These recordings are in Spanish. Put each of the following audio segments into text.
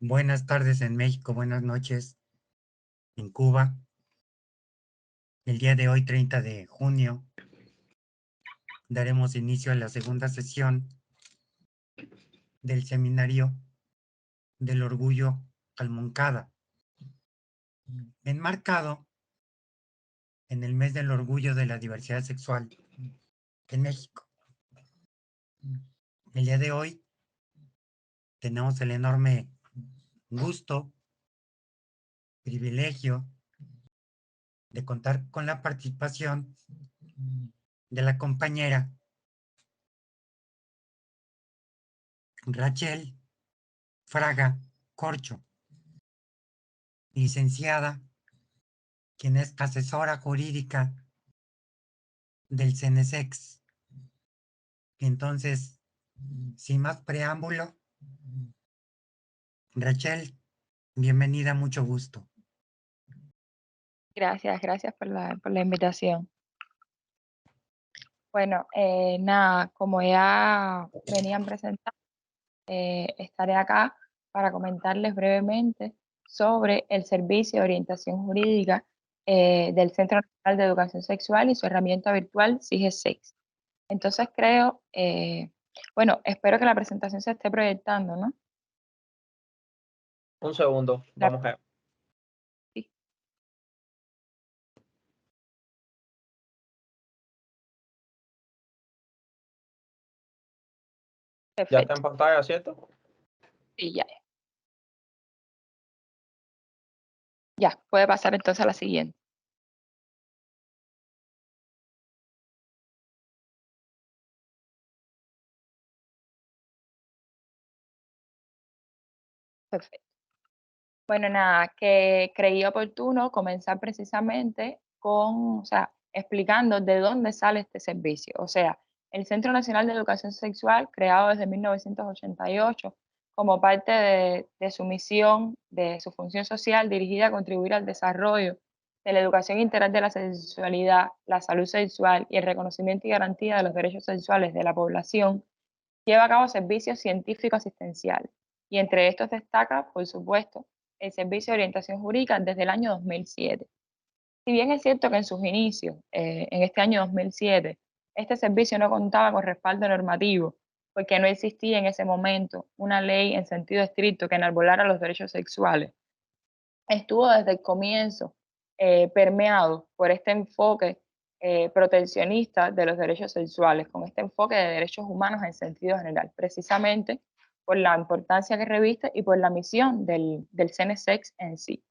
Buenas tardes en México, buenas noches en Cuba. El día de hoy, 30 de junio, daremos inicio a la segunda sesión del seminario del orgullo al Moncada, enmarcado en el mes del orgullo de la diversidad sexual en México. El día de hoy tenemos el enorme gusto, privilegio de contar con la participación de la compañera Rachel Fraga Corcho, licenciada, quien es asesora jurídica del CENESEX. Entonces, sin más preámbulo, Rachel, bienvenida, mucho gusto. Gracias por la invitación. Bueno, nada, como ya venían presentando, estaré acá para comentarles brevemente sobre el servicio de orientación jurídica del Centro Nacional de Educación Sexual y su herramienta virtual CIGE6. Entonces bueno, espero que la presentación se esté proyectando, ¿no? Un segundo, La- vamos a ver. sí, Ya está perfecto. en pantalla, ¿cierto? Sí, ya, puede pasar entonces a la siguiente. Perfecto. Bueno, nada, que creí oportuno comenzar precisamente o sea, explicando de dónde sale este servicio. O sea, el Centro Nacional de Educación Sexual, creado desde 1988 como parte de su misión, de su función social dirigida a contribuir al desarrollo de la educación integral de la sexualidad, la salud sexual y el reconocimiento y garantía de los derechos sexuales de la población, lleva a cabo servicios científicos asistenciales. Y entre estos destaca, por supuesto, el Servicio de Orientación Jurídica desde el año 2007. Si bien es cierto que en sus inicios, en este año 2007, este servicio no contaba con respaldo normativo, porque no existía en ese momento una ley en sentido estricto que enarbolara los derechos sexuales, estuvo desde el comienzo permeado por este enfoque proteccionista de los derechos sexuales, con este enfoque de derechos humanos en sentido general, precisamente por la importancia que reviste y por la misión del CENESEX en sí.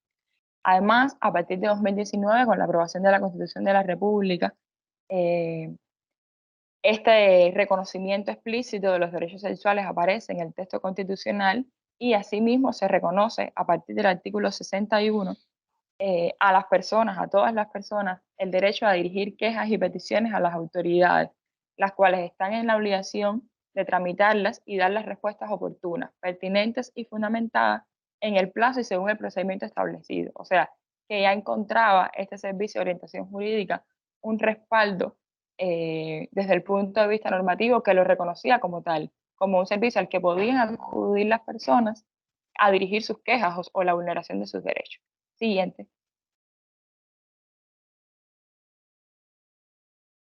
Además, a partir de 2019, con la aprobación de la Constitución de la República, eh, este reconocimiento explícito de los derechos sexuales aparece en el texto constitucional y asimismo se reconoce a partir del artículo 61 a las personas, a todas las personas, el derecho a dirigir quejas y peticiones a las autoridades, las cuales están en la obligación de tramitarlas y dar las respuestas oportunas, pertinentes y fundamentadas en el plazo y según el procedimiento establecido. O sea, que ya encontraba este servicio de orientación jurídica un respaldo desde el punto de vista normativo que lo reconocía como tal, como un servicio al que podían acudir las personas a dirigir sus quejas o la vulneración de sus derechos. Siguiente.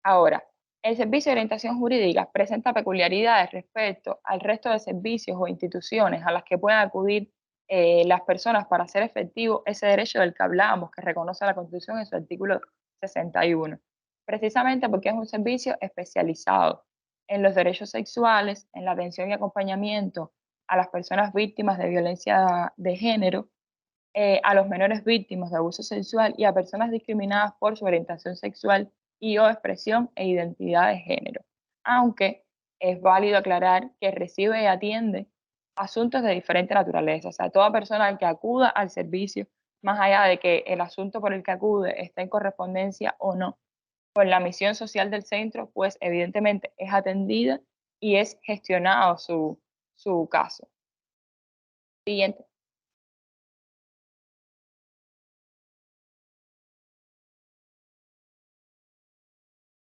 Ahora, el servicio de orientación jurídica presenta peculiaridades respecto al resto de servicios o instituciones a las que pueden acudir las personas para hacer efectivo ese derecho del que hablábamos, que reconoce la Constitución en su artículo 61. Precisamente porque es un servicio especializado en los derechos sexuales, en la atención y acompañamiento a las personas víctimas de violencia de género, a los menores víctimas de abuso sexual y a personas discriminadas por su orientación sexual y o expresión e identidad de género. Aunque es válido aclarar que recibe y atiende asuntos de diferente naturaleza. O sea, toda persona que acuda al servicio, más allá de que el asunto por el que acude esté en correspondencia o no con la misión social del centro, pues evidentemente es atendida y es gestionado su caso. Siguiente.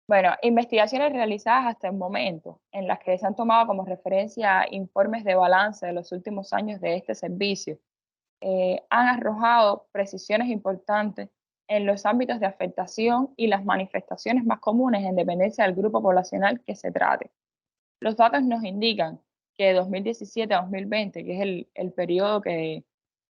Bueno, investigaciones realizadas hasta el momento, en las que se han tomado como referencia informes de balance de los últimos años de este servicio, han arrojado precisiones importantes en los ámbitos de afectación y las manifestaciones más comunes en dependencia del grupo poblacional que se trate. Los datos nos indican que de 2017 a 2020, que es el periodo que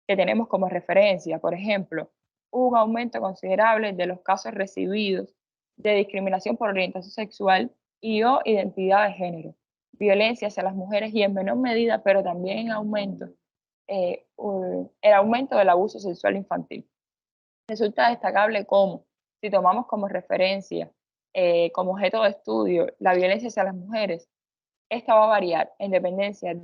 tenemos como referencia, por ejemplo, hubo un aumento considerable de los casos recibidos de discriminación por orientación sexual y o identidad de género, violencia hacia las mujeres y en menor medida, pero también en aumento, el aumento del abuso sexual infantil. Resulta destacable cómo, si tomamos como referencia, como objeto de estudio, la violencia hacia las mujeres, esta va a variar en dependencia.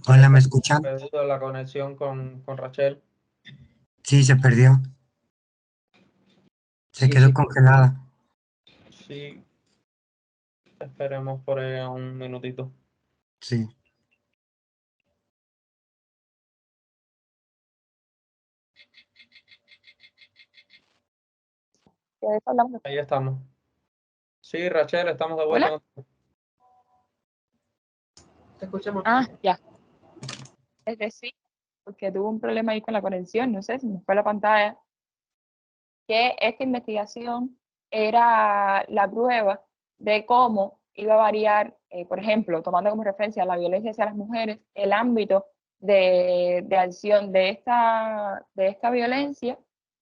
Hola, ¿me escuchan? Perdido la conexión con Rachel. Sí, se perdió. Se Sí, quedó sí. congelada. Sí, esperemos por un minutito. Sí. De eso hablamos después. Ahí estamos. Sí, Rachel, estamos de vuelta. ¿Hola? Te escuchamos. Ah, ya. Es decir, porque tuve un problema ahí con la conexión, no sé, se me fue la pantalla, que esta investigación era la prueba de cómo iba a variar, por ejemplo, tomando como referencia la violencia hacia las mujeres, el ámbito de acción de esta violencia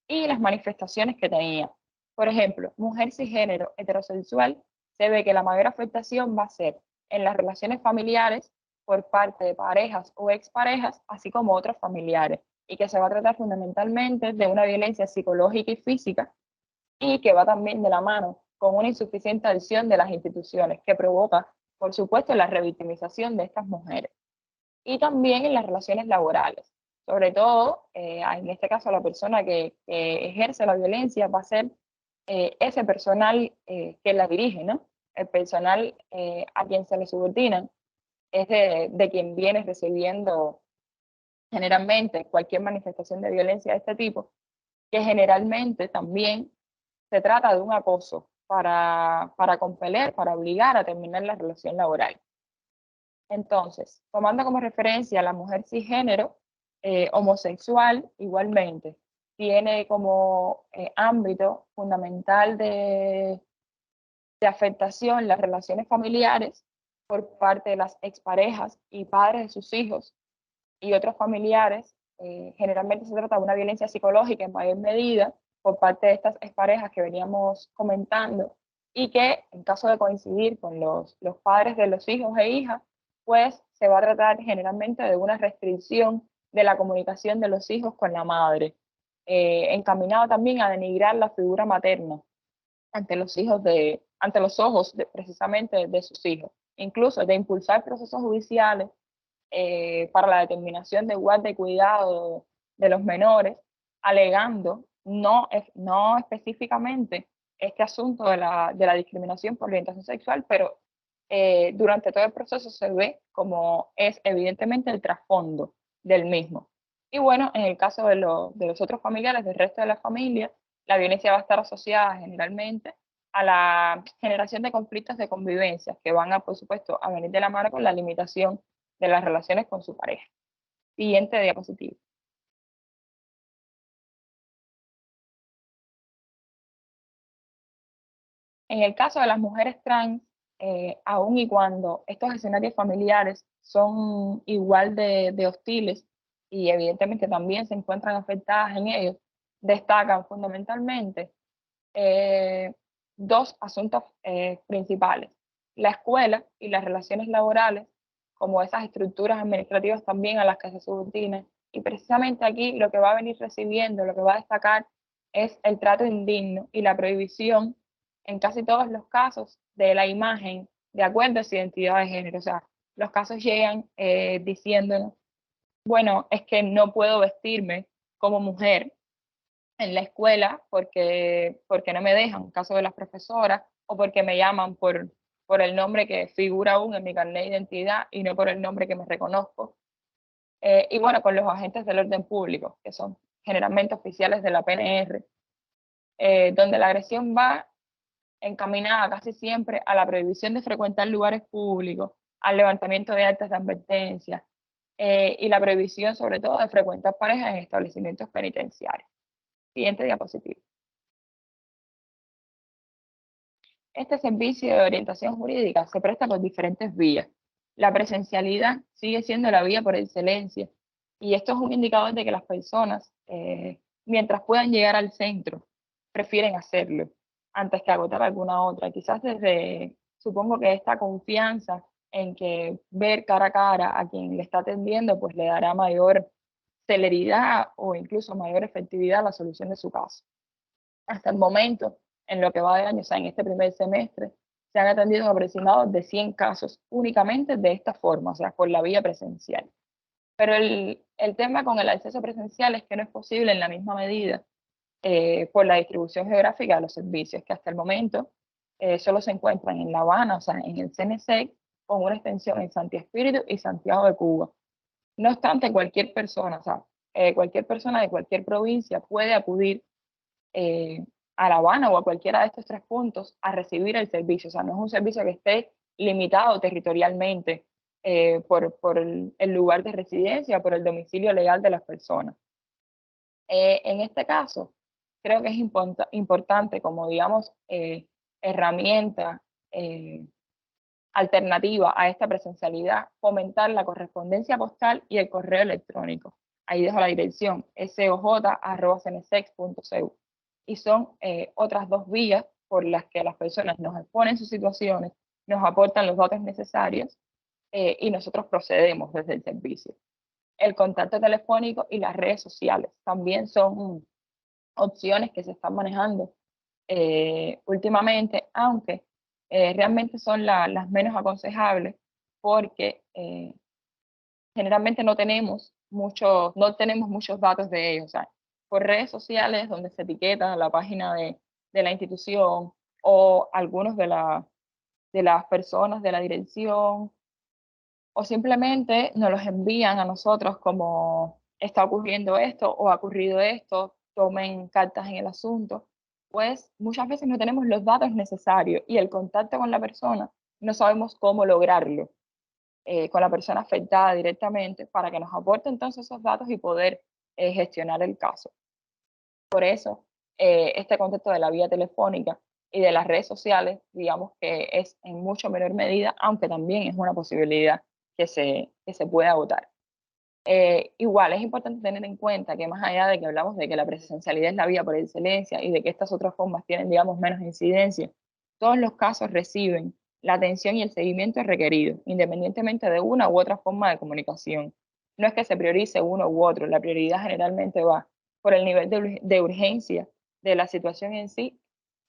y las manifestaciones que tenía. Por ejemplo, mujer cisgénero heterosexual, se ve que la mayor afectación va a ser en las relaciones familiares por parte de parejas o exparejas, así como otros familiares, y que se va a tratar fundamentalmente de una violencia psicológica y física, y que va también de la mano con una insuficiente acción de las instituciones, que provoca, por supuesto, la revictimización de estas mujeres. Y también en las relaciones laborales. Sobre todo, en este caso, la persona que ejerce la violencia va a ser ese personal que la dirige, ¿no? El personal a quien se le subordina es de quien viene recibiendo generalmente cualquier manifestación de violencia de este tipo, que generalmente también se trata de un acoso para compeler, para obligar a terminar la relación laboral. Entonces, tomando como referencia a la mujer cisgénero, homosexual, igualmente, tiene como ámbito fundamental de afectación las relaciones familiares por parte de las exparejas y padres de sus hijos y otros familiares. Generalmente se trata de una violencia psicológica en mayor medida por parte de estas exparejas que veníamos comentando y que en caso de coincidir con los padres de los hijos e hijas, pues se va a tratar generalmente de una restricción de la comunicación de los hijos con la madre, encaminado también a denigrar la figura materna ante los hijos ante los ojos precisamente de sus hijos, incluso de impulsar procesos judiciales para la determinación de guarda y cuidado de los menores, alegando no específicamente este asunto de la discriminación por orientación sexual, pero durante todo el proceso se ve como es evidentemente el trasfondo del mismo. Y bueno, en el caso de los otros familiares, del resto de la familia, la violencia va a estar asociada generalmente a la generación de conflictos de convivencia que van a, por supuesto, a venir de la mano con la limitación de las relaciones con su pareja. Siguiente diapositiva. En el caso de las mujeres trans, aun y cuando estos escenarios familiares son igual de hostiles y evidentemente también se encuentran afectadas en ellos, destacan fundamentalmente dos asuntos principales: la escuela y las relaciones laborales, como esas estructuras administrativas también a las que se subordinan. Y precisamente aquí lo que va a venir recibiendo, lo que va a destacar es el trato indigno y la prohibición en casi todos los casos de la imagen de acuerdo a su identidad de género. O sea, los casos llegan diciéndonos, bueno, es que no puedo vestirme como mujer en la escuela porque no me dejan, caso de las profesoras, o porque me llaman por el nombre que figura aún en mi carnet de identidad y no por el nombre que me reconozco. Y bueno, con los agentes del orden público, que son generalmente oficiales de la PNR, donde la agresión va encaminada casi siempre a la prohibición de frecuentar lugares públicos, al levantamiento de actas de advertencia y la prohibición sobre todo de frecuentar parejas en establecimientos penitenciarios. Siguiente diapositiva. Este servicio de orientación jurídica se presta por diferentes vías. La presencialidad sigue siendo la vía por excelencia y esto es un indicador de que las personas, mientras puedan llegar al centro, prefieren hacerlo antes que agotar alguna otra. Quizás supongo que esta confianza en que ver cara a cara a quien le está atendiendo, pues le dará mayor celeridad o incluso mayor efectividad a la solución de su caso. Hasta el momento, en lo que va de año, o sea, en este primer semestre, se han atendido aproximadamente de 100 casos únicamente de esta forma, o sea, por la vía presencial. Pero el tema con el acceso presencial es que no es posible en la misma medida por la distribución geográfica de los servicios, que hasta el momento solo se encuentran en La Habana, o sea, en el CNC, con una extensión en Santi Espíritu y Santiago de Cuba. No obstante, cualquier persona, o sea, cualquier persona de cualquier provincia puede acudir a La Habana o a cualquiera de estos 3 puntos a recibir el servicio. O sea, no es un servicio que esté limitado territorialmente por el lugar de residencia, por el domicilio legal de las personas. En este caso, creo que es importante como, digamos, herramienta alternativa a esta presencialidad, fomentar la correspondencia postal y el correo electrónico. Ahí dejo la dirección, soj@cnsex.cu. Y son otras 2 vías por las que las personas nos exponen sus situaciones, nos aportan los datos necesarios y nosotros procedemos desde el servicio. El contacto telefónico y las redes sociales también son opciones que se están manejando últimamente, aunque realmente son las menos aconsejables porque generalmente no tenemos muchos datos de ellos. O sea, por redes sociales donde se etiqueta la página de la institución o algunos de las personas de la dirección, o simplemente nos los envían a nosotros como está ocurriendo esto o ha ocurrido esto, tomen cartas en el asunto, pues muchas veces no tenemos los datos necesarios y el contacto con la persona no sabemos cómo lograrlo con la persona afectada directamente para que nos aporte entonces esos datos y poder gestionar el caso. Por eso, este concepto de la vía telefónica y de las redes sociales, digamos que es en mucho menor medida, aunque también es una posibilidad que se puede agotar. Igual es importante tener en cuenta que más allá de que hablamos de que la presencialidad es la vía por excelencia y de que estas otras formas tienen, digamos, menos incidencia, todos los casos reciben la atención y el seguimiento requerido, independientemente de una u otra forma de comunicación. No es que se priorice uno u otro, la prioridad generalmente va por el nivel de urgencia de la situación en sí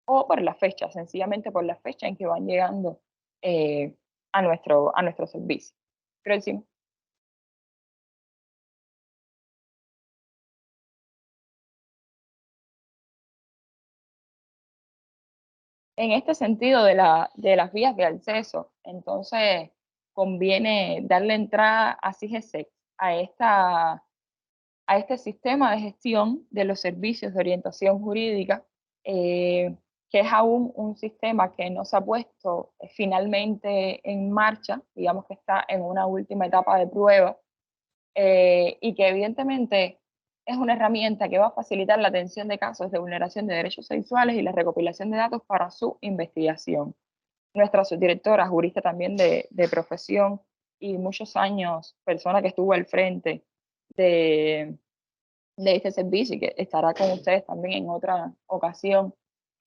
o por la fecha, sencillamente por la fecha en que van llegando a nuestro servicio. Próximo. En este sentido de las vías de acceso, entonces conviene darle entrada a CIGESEC, a este sistema de gestión de los servicios de orientación jurídica, que es aún un sistema que no se ha puesto finalmente en marcha, digamos que está en una última etapa de prueba, y que evidentemente es una herramienta que va a facilitar la atención de casos de vulneración de derechos sexuales y la recopilación de datos para su investigación. Nuestra subdirectora, jurista también de profesión y muchos años, persona que estuvo al frente de este servicio y que estará con ustedes también en otra ocasión,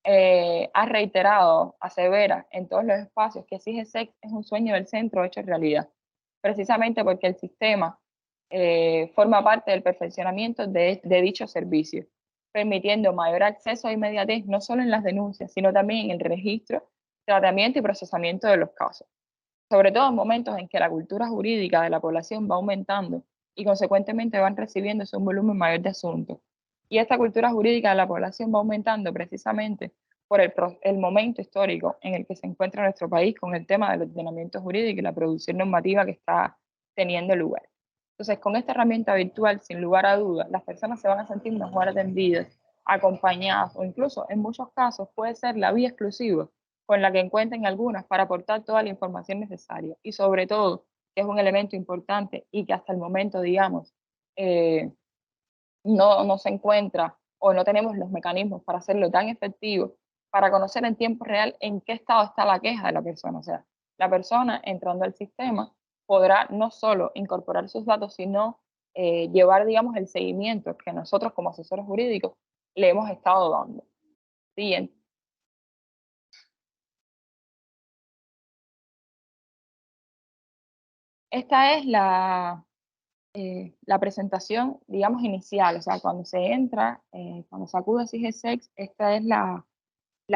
ha reiterado, asevera en todos los espacios que CIGESEC es un sueño del centro hecho realidad, precisamente porque el sistema forma parte del perfeccionamiento de dicho servicio, permitiendo mayor acceso a inmediatez no solo en las denuncias, sino también en el registro, tratamiento y procesamiento de los casos. Sobre todo en momentos en que la cultura jurídica de la población va aumentando y consecuentemente van recibiendo un volumen mayor de asuntos. Y esta cultura jurídica de la población va aumentando precisamente por el momento histórico en el que se encuentra nuestro país con el tema del ordenamiento jurídico y la producción normativa que está teniendo lugar. Entonces, con esta herramienta virtual, sin lugar a dudas, las personas se van a sentir mejor atendidas, acompañadas, o incluso en muchos casos puede ser la vía exclusiva con la que encuentren algunas para aportar toda la información necesaria. Y sobre todo, que es un elemento importante y que hasta el momento, digamos, no se encuentra o no tenemos los mecanismos para hacerlo tan efectivo, para conocer en tiempo real en qué estado está la queja de la persona. O sea, la persona entrando al sistema podrá no solo incorporar sus datos, sino llevar, digamos, el seguimiento que nosotros como asesores jurídicos le hemos estado dando. Siguiente. Esta es la presentación, digamos, inicial. O sea, cuando se entra, cuando se acude a CIGESEX, esta es la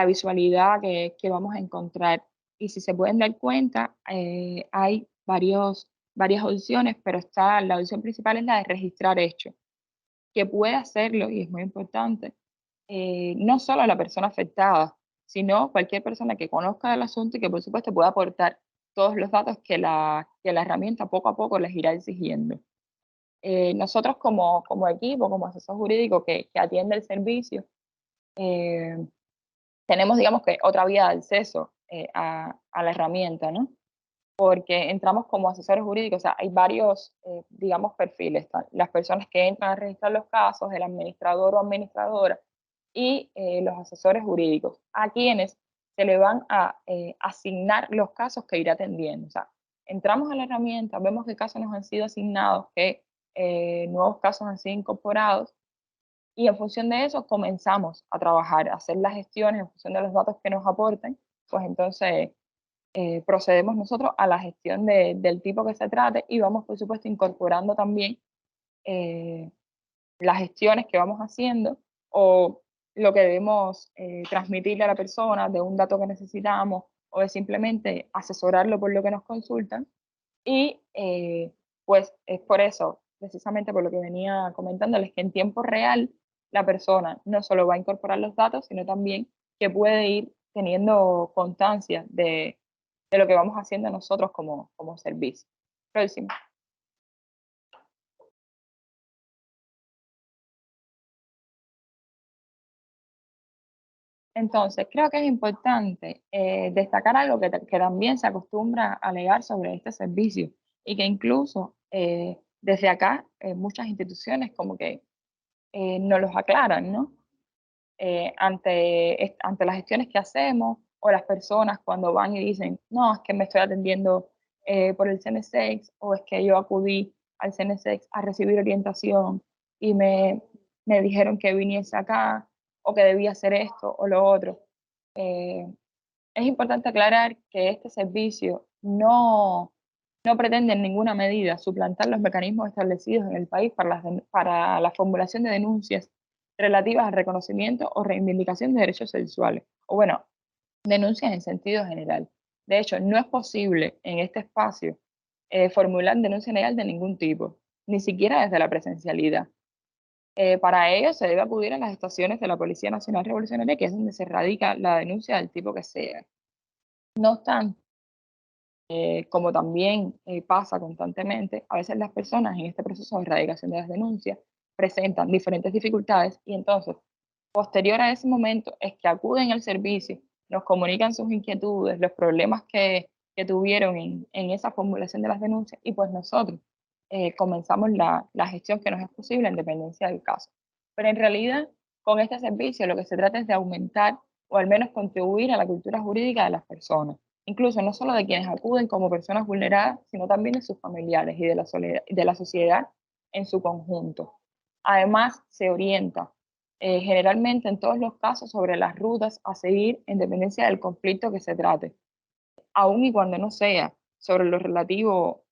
visualidad que vamos a encontrar. Y si se pueden dar cuenta, hay varias opciones, pero la opción principal es la de registrar hecho, que puede hacerlo, y es muy importante, no solo la persona afectada, sino cualquier persona que conozca el asunto y que por supuesto pueda aportar todos los datos que la herramienta poco a poco les irá exigiendo. Nosotros como equipo, como asesor jurídico que atiende el servicio, tenemos, digamos que, otra vía de acceso a la herramienta, ¿no? Porque entramos como asesores jurídicos, o sea, hay varios, digamos, perfiles. Las personas que entran a registrar los casos, el administrador o administradora, y los asesores jurídicos, a quienes se le van a asignar los casos que irá atendiendo. O sea, entramos a la herramienta, vemos qué casos nos han sido asignados, qué nuevos casos han sido incorporados, y en función de eso comenzamos a trabajar, a hacer las gestiones en función de los datos que nos aporten, pues entonces procedemos nosotros a la gestión del tipo que se trate y vamos, por supuesto, incorporando también las gestiones que vamos haciendo o lo que debemos transmitirle a la persona de un dato que necesitamos o de simplemente asesorarlo por lo que nos consultan. Y pues es por eso, precisamente por lo que venía comentándoles, que en tiempo real la persona no solo va a incorporar los datos, sino también que puede ir teniendo constancia de lo que vamos haciendo nosotros como servicio. Próximo. Entonces, creo que es importante destacar algo que también se acostumbra a alegar sobre este servicio y que incluso desde acá muchas instituciones como que nos los aclaran, ¿no? Ante las gestiones que hacemos o las personas cuando van y dicen, no, es que me estoy atendiendo por el CNSEX o es que yo acudí al CNSEX a recibir orientación y me dijeron que viniese acá o que debía hacer esto o lo otro. Es importante aclarar que este servicio no pretende en ninguna medida suplantar los mecanismos establecidos en el país para la formulación de denuncias relativas al reconocimiento o reivindicación de derechos sexuales, o bueno, denuncias en sentido general. De hecho, no es posible en este espacio formular denuncia legal de ningún tipo, ni siquiera desde la presencialidad. Para ello se debe acudir a las estaciones de la Policía Nacional Revolucionaria, que es donde se radica la denuncia del tipo que sea. No obstante, como también pasa constantemente, a veces las personas en este proceso de erradicación de las denuncias presentan diferentes dificultades y entonces, posterior a ese momento, es que acuden al servicio, nos comunican sus inquietudes, los problemas que tuvieron en esa formulación de las denuncias y pues nosotros comenzamos la gestión que nos es posible en dependencia del caso. Pero en realidad, con este servicio lo que se trata es de aumentar o al menos contribuir a la cultura jurídica de las personas, incluso no solo de quienes acuden como personas vulneradas, sino también de sus familiares y de la sociedad en su conjunto. Además, se orienta generalmente en todos los casos sobre las rutas a seguir en dependencia del conflicto que se trate, aun y cuando no sea sobre lo relativo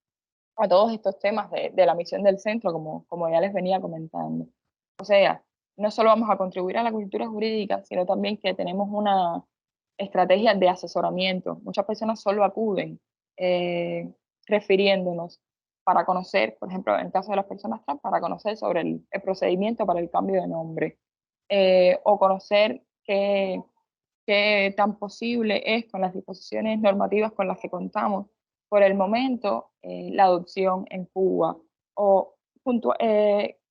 a todos estos temas de la misión del centro, como ya les venía comentando. O sea, no solo vamos a contribuir a la cultura jurídica, sino también que tenemos una estrategia de asesoramiento. Muchas personas solo acuden refiriéndonos para conocer, por ejemplo, en el caso de las personas trans, para conocer sobre el procedimiento para el cambio de nombre, o conocer qué tan posible es con las disposiciones normativas con las que contamos por el momento la adopción en Cuba, o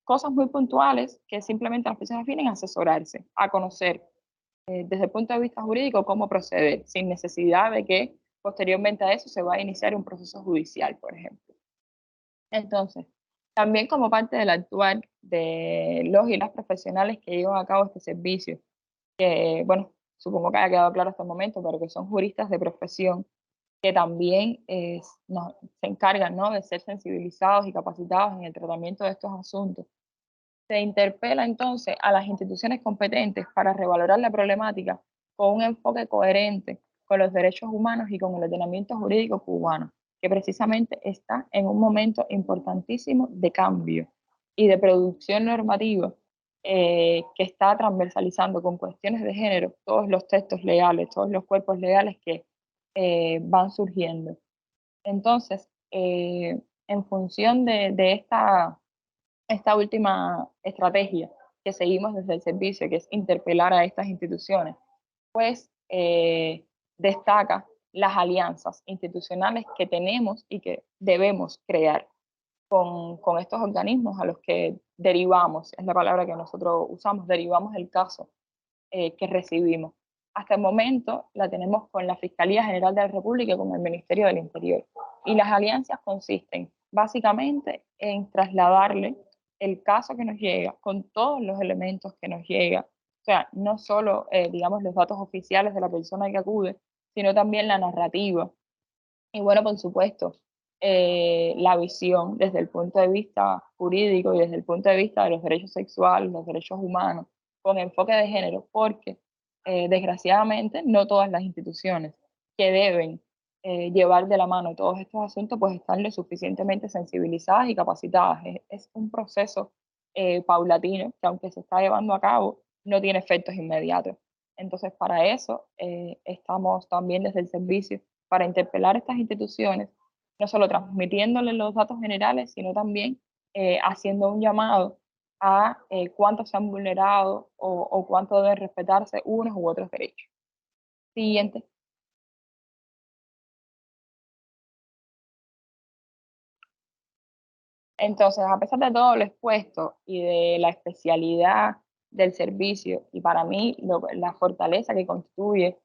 cosas muy puntuales que simplemente las personas vienen a asesorarse, a conocer desde el punto de vista jurídico cómo proceder, sin necesidad de que posteriormente a eso se va a iniciar un proceso judicial, por ejemplo. Entonces, también como parte del actuar de los y las profesionales que llevan a cabo este servicio, que, bueno, supongo que haya quedado claro hasta el momento, pero que son juristas de profesión, que también se encargan, ¿no?, de ser sensibilizados y capacitados en el tratamiento de estos asuntos. Se interpela entonces a las instituciones competentes para revalorar la problemática con un enfoque coherente con los derechos humanos y con el ordenamiento jurídico cubano, que precisamente está en un momento importantísimo de cambio y de producción normativa, que está transversalizando con cuestiones de género todos los textos legales, todos los cuerpos legales que van surgiendo. Entonces, en función de esta última estrategia que seguimos desde el servicio, que es interpelar a estas instituciones, pues destaca las alianzas institucionales que tenemos y que debemos crear con estos organismos a los que derivamos, es la palabra que nosotros usamos, derivamos el caso que recibimos. Hasta el momento la tenemos con la Fiscalía General de la República y con el Ministerio del Interior. Y las alianzas consisten básicamente en trasladarle el caso que nos llega con todos los elementos que nos llega. O sea, no solo, digamos, los datos oficiales de la persona que acude, sino también la narrativa. Y bueno, por supuesto, la visión desde el punto de vista jurídico y desde el punto de vista de los derechos sexuales, los derechos humanos, con enfoque de género, porque desgraciadamente no todas las instituciones que deben llevar de la mano todos estos asuntos pues están lo suficientemente sensibilizadas y capacitadas. Es un proceso paulatino que aunque se está llevando a cabo, no tiene efectos inmediatos. Entonces, para eso estamos también desde el servicio para interpelar a estas instituciones, no solo transmitiéndoles los datos generales, sino también haciendo un llamado a cuánto se han vulnerado o cuánto deben respetarse unos u otros derechos. Siguiente. Entonces, a pesar de todo lo expuesto y de la especialidad del servicio, y para mí la fortaleza que constituye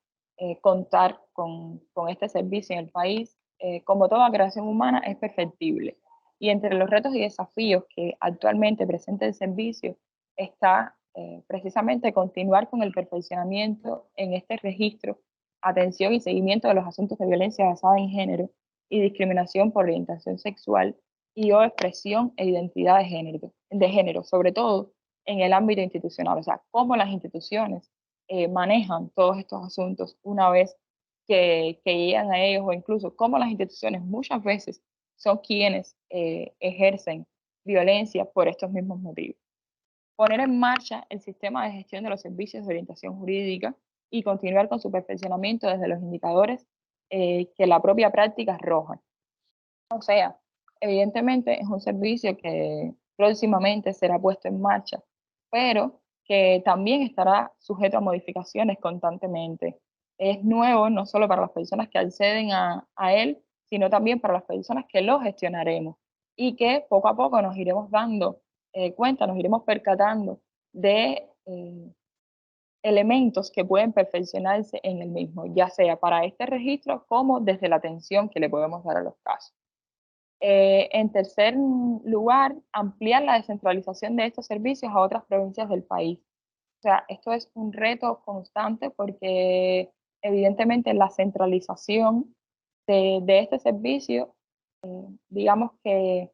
contar con este servicio en el país, como toda creación humana, es perfectible. Y entre los retos y desafíos que actualmente presenta el servicio está precisamente continuar con el perfeccionamiento en este registro, atención y seguimiento de los asuntos de violencia basada en género y discriminación por orientación sexual y o expresión e identidad de género, sobre todo en el ámbito institucional. O sea, cómo las instituciones manejan todos estos asuntos una vez que llegan a ellos, o incluso cómo las instituciones muchas veces son quienes ejercen violencia por estos mismos motivos. Poner en marcha el sistema de gestión de los servicios de orientación jurídica y continuar con su perfeccionamiento desde los indicadores que la propia práctica arroja. O sea, evidentemente es un servicio que próximamente será puesto en marcha, pero que también estará sujeto a modificaciones constantemente. Es nuevo no solo para las personas que acceden a él, sino también para las personas que lo gestionaremos y que poco a poco nos iremos dando cuenta, nos iremos percatando de elementos que pueden perfeccionarse en el mismo, ya sea para este registro como desde la atención que le podemos dar a los casos. En tercer lugar, ampliar la descentralización de estos servicios a otras provincias del país. O sea, esto es un reto constante porque evidentemente la centralización de este servicio, digamos que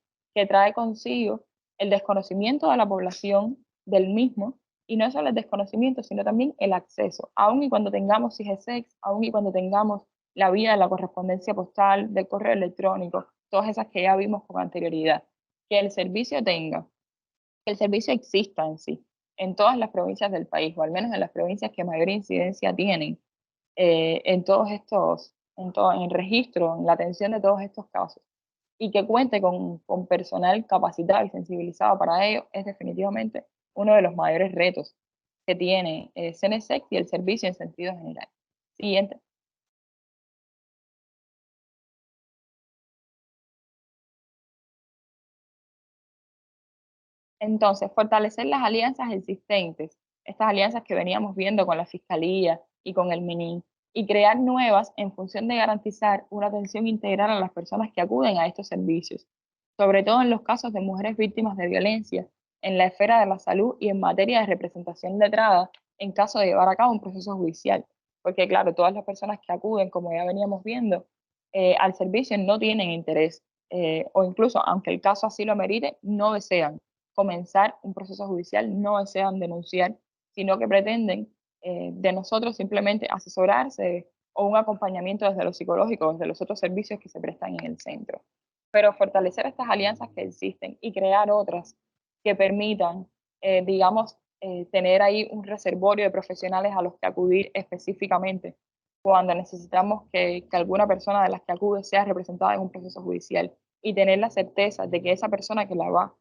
trae consigo el desconocimiento de la población del mismo, y no solo el desconocimiento, sino también el acceso, aun y cuando tengamos CIGESEX, aun y cuando tengamos la vía de la correspondencia postal, del correo electrónico, todas esas que ya vimos con anterioridad, que el servicio exista en sí, en todas las provincias del país, o al menos en las provincias que mayor incidencia tienen en todos estos, en el registro, en la atención de todos estos casos. y que cuente con personal capacitado y sensibilizado para ello es definitivamente uno de los mayores retos que tiene CENESEC y el servicio en sentido general. Siguiente. Entonces, fortalecer las alianzas existentes, estas alianzas que veníamos viendo con la Fiscalía y con el MININ, y crear nuevas en función de garantizar una atención integral a las personas que acuden a estos servicios, sobre todo en los casos de mujeres víctimas de violencia, en la esfera de la salud y en materia de representación letrada en caso de llevar a cabo un proceso judicial. Porque claro, todas las personas que acuden, como ya veníamos viendo, al servicio no tienen interés, o incluso, aunque el caso así lo merite, no desean comenzar un proceso judicial, no desean denunciar, sino que pretenden de nosotros simplemente asesorarse o un acompañamiento desde lo psicológico, desde los otros servicios que se prestan en el centro. Pero fortalecer estas alianzas que existen y crear otras que permitan, digamos, tener ahí un reservorio de profesionales a los que acudir específicamente cuando necesitamos que alguna persona de las que acude sea representada en un proceso judicial y tener la certeza de que esa persona que la va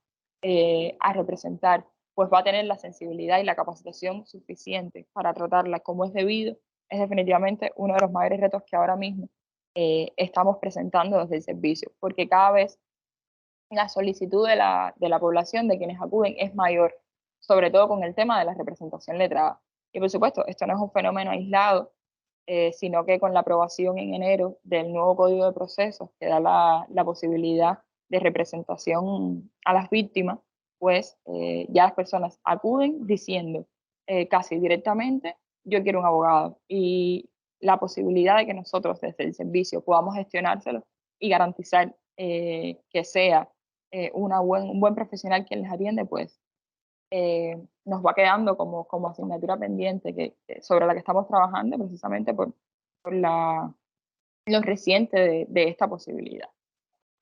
a representar, pues va a tener la sensibilidad y la capacitación suficiente para tratarla como es debido, es definitivamente uno de los mayores retos que ahora mismo estamos presentando desde el servicio, porque cada vez la solicitud de la población, de quienes acuden, es mayor, sobre todo con el tema de la representación letrada. Y por supuesto, esto no es un fenómeno aislado, sino que con la aprobación en enero del nuevo Código de Procesos, que da la posibilidad de representación a las víctimas, pues ya las personas acuden diciendo casi directamente, yo quiero un abogado. Y la posibilidad de que nosotros desde el servicio podamos gestionárselo y garantizar que sea un buen profesional quien les atiende, pues nos va quedando como asignatura pendiente sobre la que estamos trabajando precisamente por lo reciente de esta posibilidad.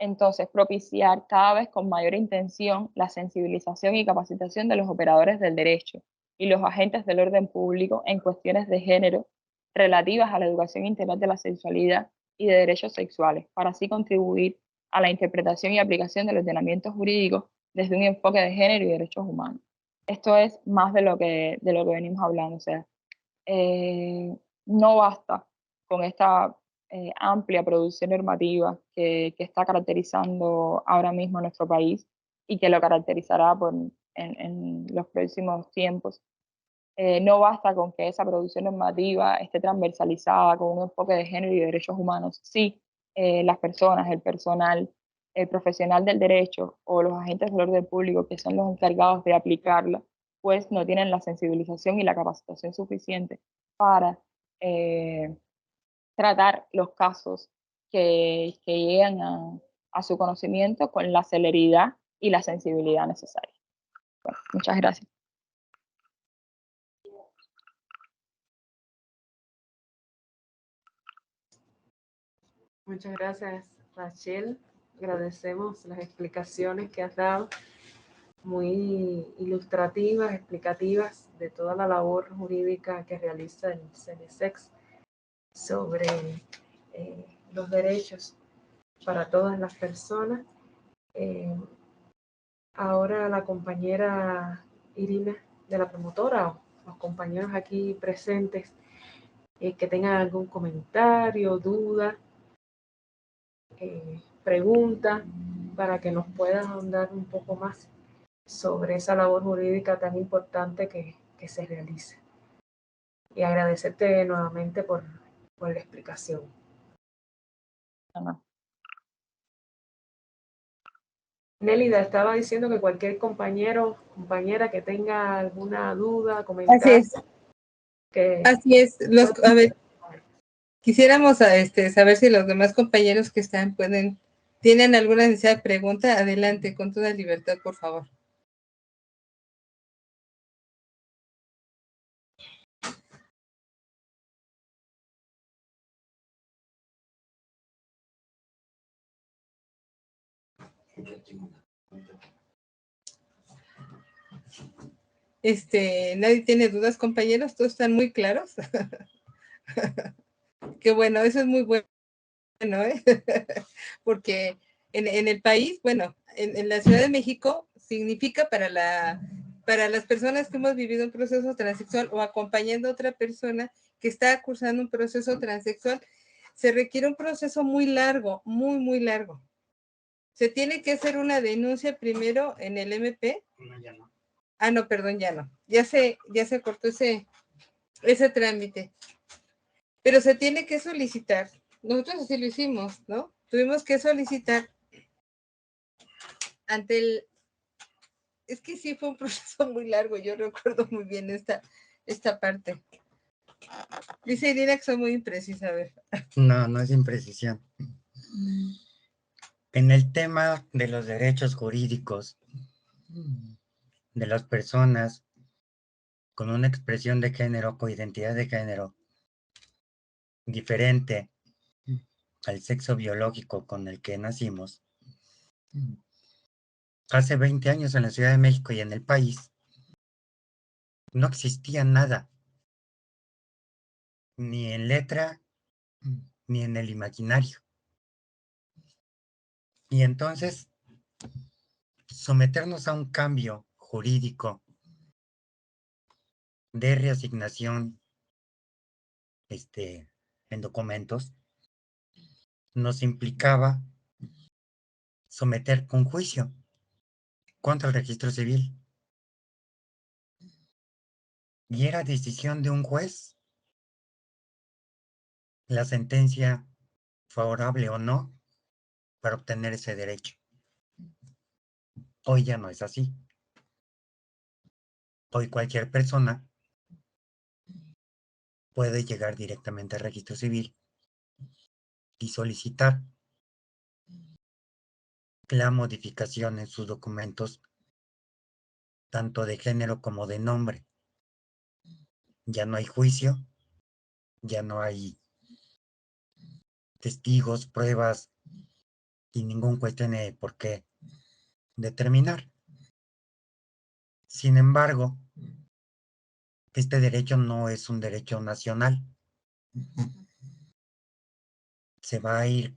Entonces, propiciar cada vez con mayor intención la sensibilización y capacitación de los operadores del derecho y los agentes del orden público en cuestiones de género relativas a la educación integral de la sexualidad y de derechos sexuales, para así contribuir a la interpretación y aplicación del ordenamiento jurídico desde un enfoque de género y derechos humanos. Esto es más de lo que venimos hablando, o sea, no basta con esta amplia producción normativa que está caracterizando ahora mismo nuestro país y que lo caracterizará en los próximos tiempos. No basta con que esa producción normativa esté transversalizada con un enfoque de género y derechos humanos. Sí, las personas, el personal, el profesional del derecho o los agentes del orden público que son los encargados de aplicarla, pues no tienen la sensibilización y la capacitación suficiente para tratar los casos que llegan a su conocimiento con la celeridad y la sensibilidad necesaria. Bueno, muchas gracias. Muchas gracias, Rachel. Agradecemos las explicaciones que has dado, muy ilustrativas, explicativas de toda la labor jurídica que realiza el CENESEC sobre los derechos para todas las personas. Ahora la compañera Irina de la promotora o los compañeros aquí presentes que tengan algún comentario, duda, pregunta, para que nos puedan ahondar un poco más sobre esa labor jurídica tan importante que se realiza. Y agradecerte nuevamente por la explicación. Nélida estaba diciendo que cualquier compañero, compañera que tenga alguna duda, comentario. Así es. A ver, quisiéramos saber si los demás compañeros que están tienen alguna necesidad de pregunta. Adelante, con toda libertad, por favor. ¿Nadie tiene dudas, compañeros? ¿Todos están muy claros? Qué bueno, eso es muy bueno, ¿eh? Porque en el país, bueno, en la Ciudad de México, significa para las personas que hemos vivido un proceso transexual o acompañando a otra persona que está cursando un proceso transexual, se requiere un proceso muy largo, muy, muy largo. Se tiene que hacer una denuncia primero en el MP. No, ya no. Ah, no, perdón, ya no. Ya se cortó ese trámite. Pero se tiene que solicitar. Nosotros así lo hicimos, ¿no? Tuvimos que solicitar ante el... Es que sí fue un proceso muy largo, yo recuerdo muy bien esta parte. Dice Irina que soy muy imprecisa, a ver. No, no es imprecisión. En el tema de los derechos jurídicos de las personas con una expresión de género, con identidad de género diferente al sexo biológico con el que nacimos, hace 20 años en la Ciudad de México y en el país, no existía nada, ni en letra, ni en el imaginario. Y entonces, someternos a un cambio jurídico de reasignación en documentos, nos implicaba someter un juicio contra el registro civil. Y era decisión de un juez la sentencia favorable o no para obtener ese derecho. Hoy ya no es así. Hoy cualquier persona puede llegar directamente al registro civil y solicitar la modificación en sus documentos, tanto de género como de nombre. Ya no hay juicio, ya no hay testigos, pruebas, y ningún juez tiene por qué determinar. Sin embargo, este derecho no es un derecho nacional. Se va a ir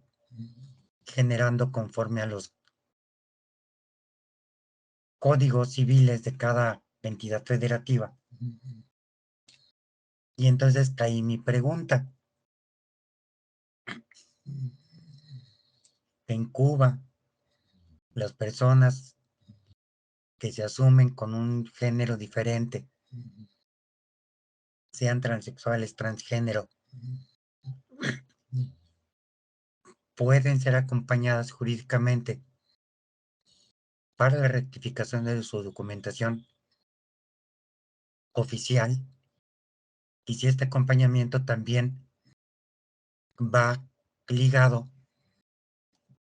generando conforme a los códigos civiles de cada entidad federativa. Y entonces caí mi pregunta. En Cuba, las personas que se asumen con un género diferente, sean transexuales, transgénero, pueden ser acompañadas jurídicamente para la rectificación de su documentación oficial. Y si este acompañamiento también va ligado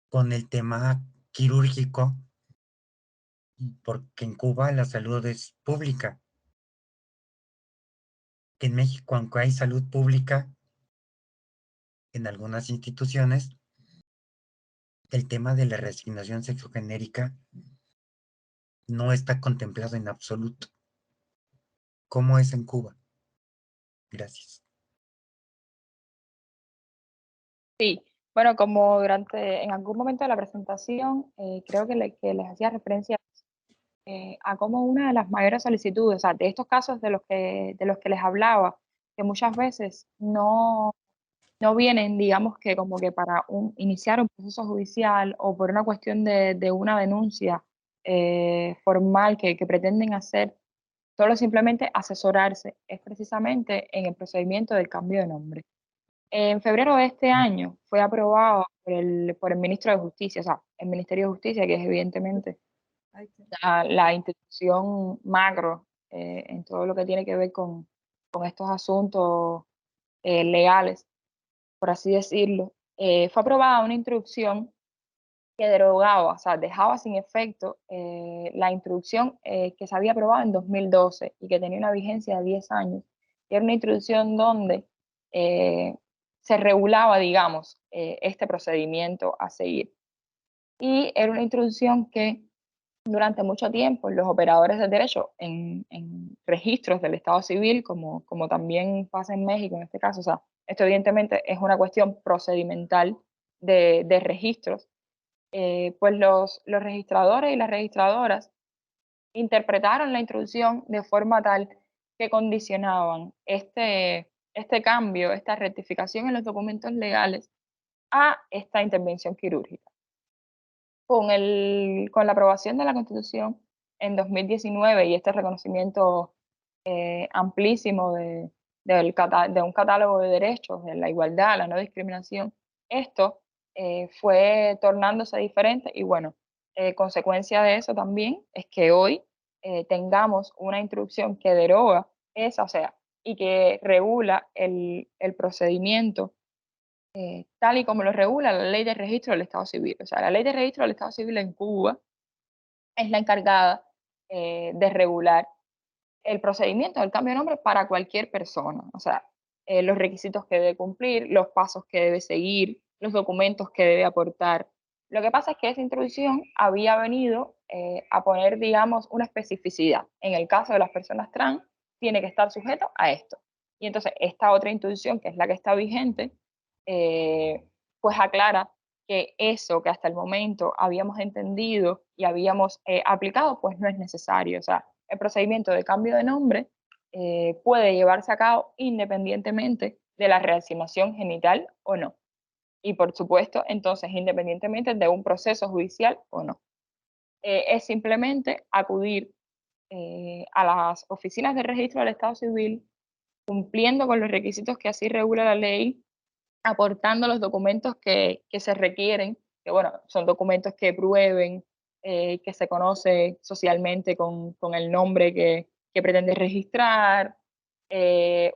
con el tema quirúrgico, porque en Cuba la salud es pública. En México, aunque hay salud pública en algunas instituciones, el tema de la reasignación sexogenérica no está contemplado en absoluto. ¿Cómo es en Cuba? Gracias. Sí, bueno, como en algún momento de la presentación, creo que les hacía referencia a como una de las mayores solicitudes, o sea, de estos casos de los que les hablaba, que muchas veces no vienen, digamos que como que para iniciar un proceso judicial o por una cuestión de una denuncia formal que pretenden hacer, solo simplemente asesorarse, es precisamente en el procedimiento del cambio de nombre. En febrero de este año fue aprobado por el ministro de Justicia, o sea, el Ministerio de Justicia, que es evidentemente la institución macro en todo lo que tiene que ver con estos asuntos legales, por así decirlo. Fue aprobada una instrucción que derogaba, o sea, dejaba sin efecto la instrucción que se había aprobado en 2012 y que tenía una vigencia de 10 años. Y era una instrucción donde se regulaba, digamos, este procedimiento a seguir. Y era una instrucción que durante mucho tiempo los operadores de derecho en registros del Estado civil, como también pasa en México en este caso, o sea, esto evidentemente es una cuestión procedimental de registros, pues los registradores y las registradoras interpretaron la introducción de forma tal que condicionaban este cambio, esta rectificación en los documentos legales a esta intervención quirúrgica. Con la aprobación de la Constitución en 2019 y este reconocimiento amplísimo de un catálogo de derechos, de la igualdad, la no discriminación, esto fue tornándose diferente y bueno, consecuencia de eso también es que hoy tengamos una instrucción que deroga esa, o sea, y que regula el procedimiento tal y como lo regula la Ley de Registro del Estado Civil. O sea, la Ley de Registro del Estado Civil en Cuba es la encargada de regular el procedimiento del cambio de nombre para cualquier persona. O sea, los requisitos que debe cumplir, los pasos que debe seguir, los documentos que debe aportar. Lo que pasa es que esa introducción había venido a poner, digamos, una especificidad. En el caso de las personas trans, tiene que estar sujeto a esto. Y entonces, esta otra introducción, que es la que está vigente, pues aclara que eso que hasta el momento habíamos entendido y habíamos aplicado, pues no es necesario. O sea, el procedimiento de cambio de nombre puede llevarse a cabo independientemente de la reasignación genital o no. Y por supuesto, entonces, independientemente de un proceso judicial o no. Es simplemente acudir a las oficinas de registro del Estado Civil, cumpliendo con los requisitos que así regula la ley, aportando los documentos que se requieren, que bueno, son documentos que prueben que se conoce socialmente con el nombre que pretende registrar,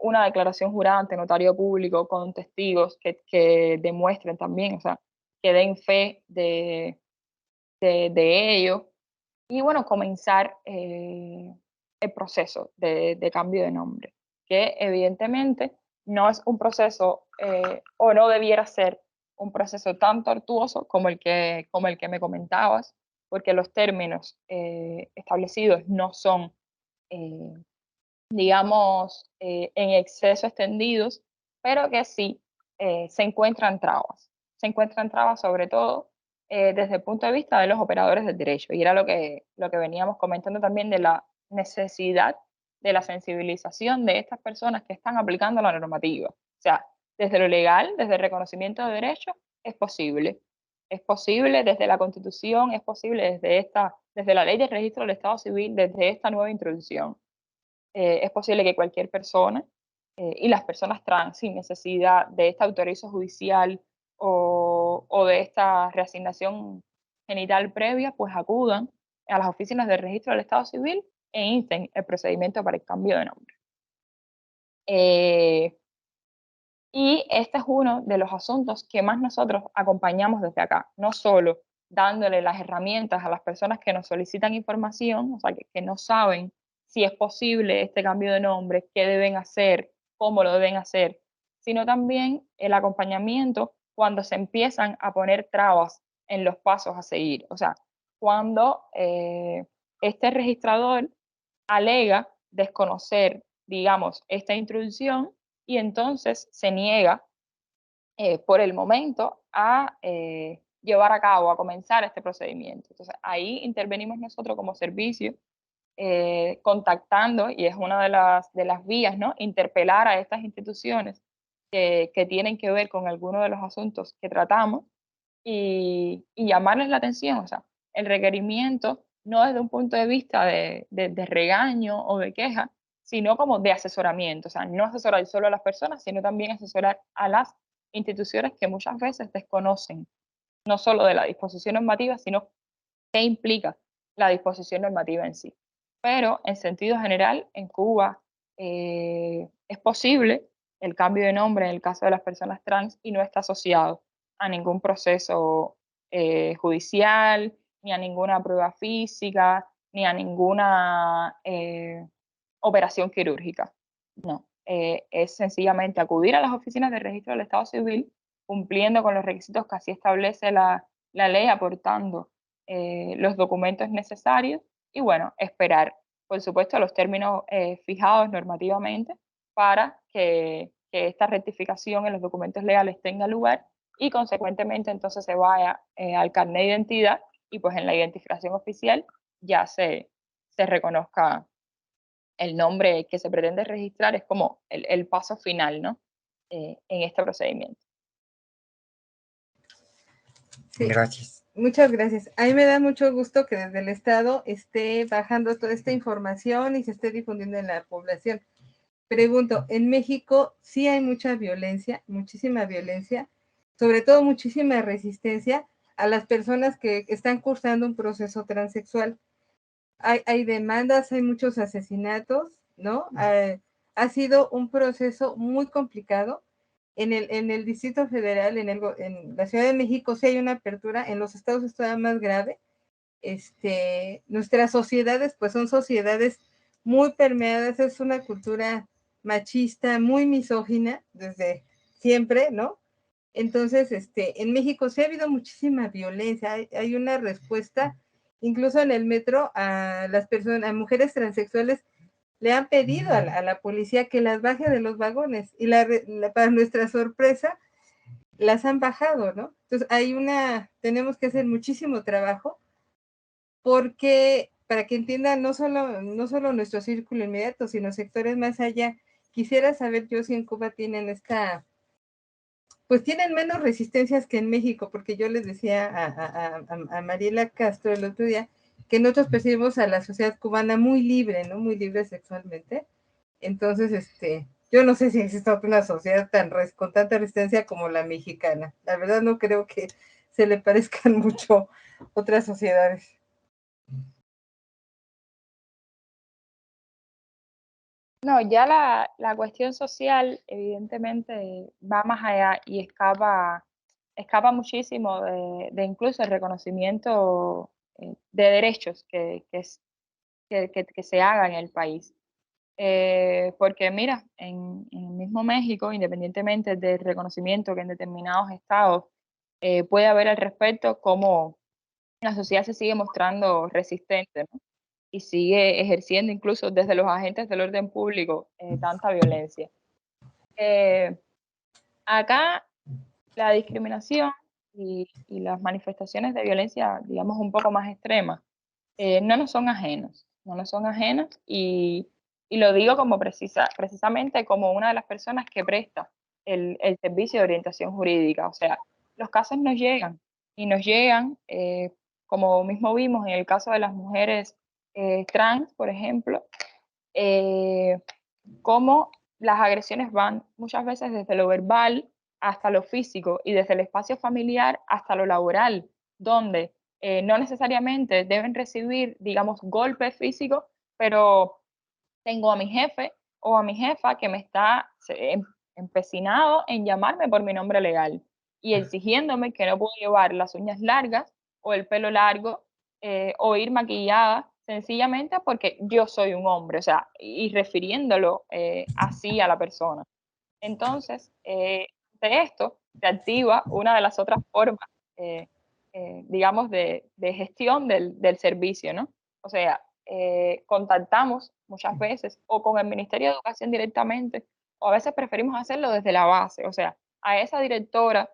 una declaración jurada ante notario público con testigos que demuestren también, o sea, que den fe de ello, y bueno, comenzar el proceso de cambio de nombre, que evidentemente no es un proceso, o no debiera ser un proceso tan tortuoso como el que me comentabas, porque los términos establecidos no son, digamos, en exceso extendidos, pero que sí se encuentran trabas. Se encuentran trabas sobre todo desde el punto de vista de los operadores del derecho. Y era lo que veníamos comentando también de la necesidad de la sensibilización de estas personas que están aplicando la normativa. O sea, desde lo legal, desde el reconocimiento de derechos, es posible. Es posible desde la Constitución, es posible desde la Ley de Registro del Estado Civil, desde esta nueva introducción. Es posible que cualquier persona, y las personas trans sin necesidad de este autorizo judicial o de esta reasignación genital previa, pues acudan a las oficinas de registro del Estado Civil e insten el procedimiento para el cambio de nombre. Y este es uno de los asuntos que más nosotros acompañamos desde acá, no solo dándole las herramientas a las personas que nos solicitan información, o sea, que no saben si es posible este cambio de nombre, qué deben hacer, cómo lo deben hacer, sino también el acompañamiento cuando se empiezan a poner trabas en los pasos a seguir. O sea, cuando este registrador alega desconocer, digamos, esta introducción y entonces se niega por el momento a llevar a cabo, a comenzar este procedimiento. Entonces ahí intervenimos nosotros como servicio contactando, y es una de las vías, ¿no? Interpelar a estas instituciones que tienen que ver con algunos de los asuntos que tratamos y llamarles la atención. O sea, el requerimiento no desde un punto de vista de regaño o de queja, sino como de asesoramiento. O sea, no asesorar solo a las personas, sino también asesorar a las instituciones que muchas veces desconocen no solo de la disposición normativa, sino qué implica la disposición normativa en sí. Pero en sentido general, en Cuba es posible el cambio de nombre en el caso de las personas trans y no está asociado a ningún proceso judicial, ni a ninguna prueba física, ni a ninguna operación quirúrgica. No, es sencillamente acudir a las oficinas de registro del Estado Civil, cumpliendo con los requisitos que así establece la ley, aportando los documentos necesarios y bueno, esperar, por supuesto, los términos fijados normativamente para que esta rectificación en los documentos legales tenga lugar y consecuentemente entonces se vaya al carnet de identidad y pues en la identificación oficial ya se reconozca el nombre que se pretende registrar. Es como el paso final, ¿no? En este procedimiento. Sí. Gracias. Muchas gracias. A mí me da mucho gusto que desde el Estado esté bajando toda esta información y se esté difundiendo en la población. Pregunto, ¿en México sí hay mucha violencia, muchísima violencia, sobre todo muchísima resistencia a las personas que están cursando un proceso transexual? Hay demandas, hay muchos asesinatos, ¿no? Ha sido un proceso muy complicado. En el Distrito Federal, en la Ciudad de México, sí hay una apertura, en los estados es todavía más grave. Nuestras sociedades, pues son sociedades muy permeadas, es una cultura machista, muy misógina desde siempre, ¿no? Entonces, en México sí ha habido muchísima violencia, hay una respuesta, incluso en el metro, a las personas, a mujeres transexuales, le han pedido a la policía que las baje de los vagones y para nuestra sorpresa las han bajado, ¿no? Entonces tenemos que hacer muchísimo trabajo porque para que entiendan no solo nuestro círculo inmediato, sino sectores más allá. Quisiera saber yo si en Cuba tienen pues tienen menos resistencias que en México, porque yo les decía a Mariela Castro el otro día que nosotros percibimos a la sociedad cubana muy libre, ¿no? Muy libre sexualmente. Entonces, yo no sé si existe una sociedad con tanta resistencia como la mexicana. La verdad no creo que se le parezcan mucho otras sociedades. No, ya la cuestión social evidentemente va más allá y escapa muchísimo de incluso el reconocimiento de derechos que se haga en el país. Porque mira, en el mismo México, independientemente del reconocimiento que en determinados estados puede haber al respecto, como la sociedad se sigue mostrando resistente, ¿no? Y sigue ejerciendo incluso desde los agentes del orden público tanta violencia. Acá la discriminación y las manifestaciones de violencia, digamos, un poco más extremas, no nos son ajenos, y lo digo como precisamente como una de las personas que presta el servicio de orientación jurídica. O sea, los casos nos llegan y nos llegan, como mismo vimos en el caso de las mujeres trans, por ejemplo, cómo las agresiones van muchas veces desde lo verbal hasta lo físico y desde el espacio familiar hasta lo laboral, donde no necesariamente deben recibir, digamos, golpes físicos, pero tengo a mi jefe o a mi jefa que me está empecinado en llamarme por mi nombre legal y exigiéndome que no puedo llevar las uñas largas o el pelo largo o ir maquillada sencillamente porque yo soy un hombre, o sea, y refiriéndolo así a la persona. Entonces, de esto se activa una de las otras formas, digamos, de gestión del servicio, ¿no? O sea, contactamos muchas veces o con el Ministerio de Educación directamente, o a veces preferimos hacerlo desde la base, o sea, a esa directora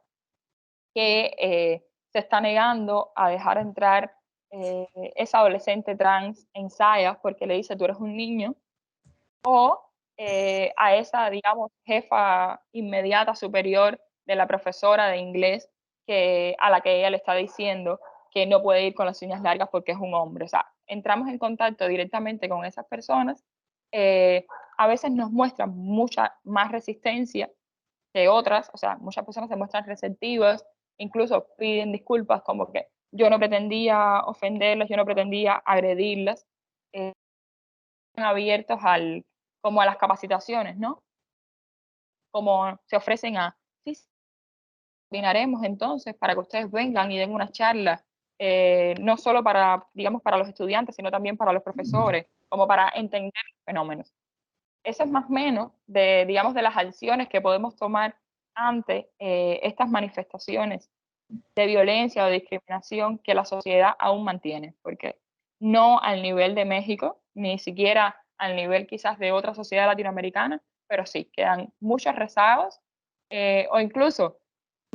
que se está negando a dejar entrar esa adolescente trans en SAIA porque le dice tú eres un niño, o a esa, digamos, jefa inmediata superior de la profesora de inglés a la que ella le está diciendo que no puede ir con las uñas largas porque es un hombre. O sea, entramos en contacto directamente con esas personas. A veces nos muestran mucha más resistencia que otras, o sea, muchas personas se muestran receptivas, incluso piden disculpas como que yo no pretendía ofenderlas, yo no pretendía agredirlas, abiertos como a las capacitaciones, ¿no? Como se ofrecen sí, coordinaremos entonces para que ustedes vengan y den una charla, no solo para, digamos, para los estudiantes, sino también para los profesores, como para entender los fenómenos. Eso es más o menos digamos, de las acciones que podemos tomar ante estas manifestaciones de violencia o de discriminación que la sociedad aún mantiene, porque no al nivel de México, ni siquiera al nivel quizás de otra sociedad latinoamericana, pero sí, quedan muchos rezagos o incluso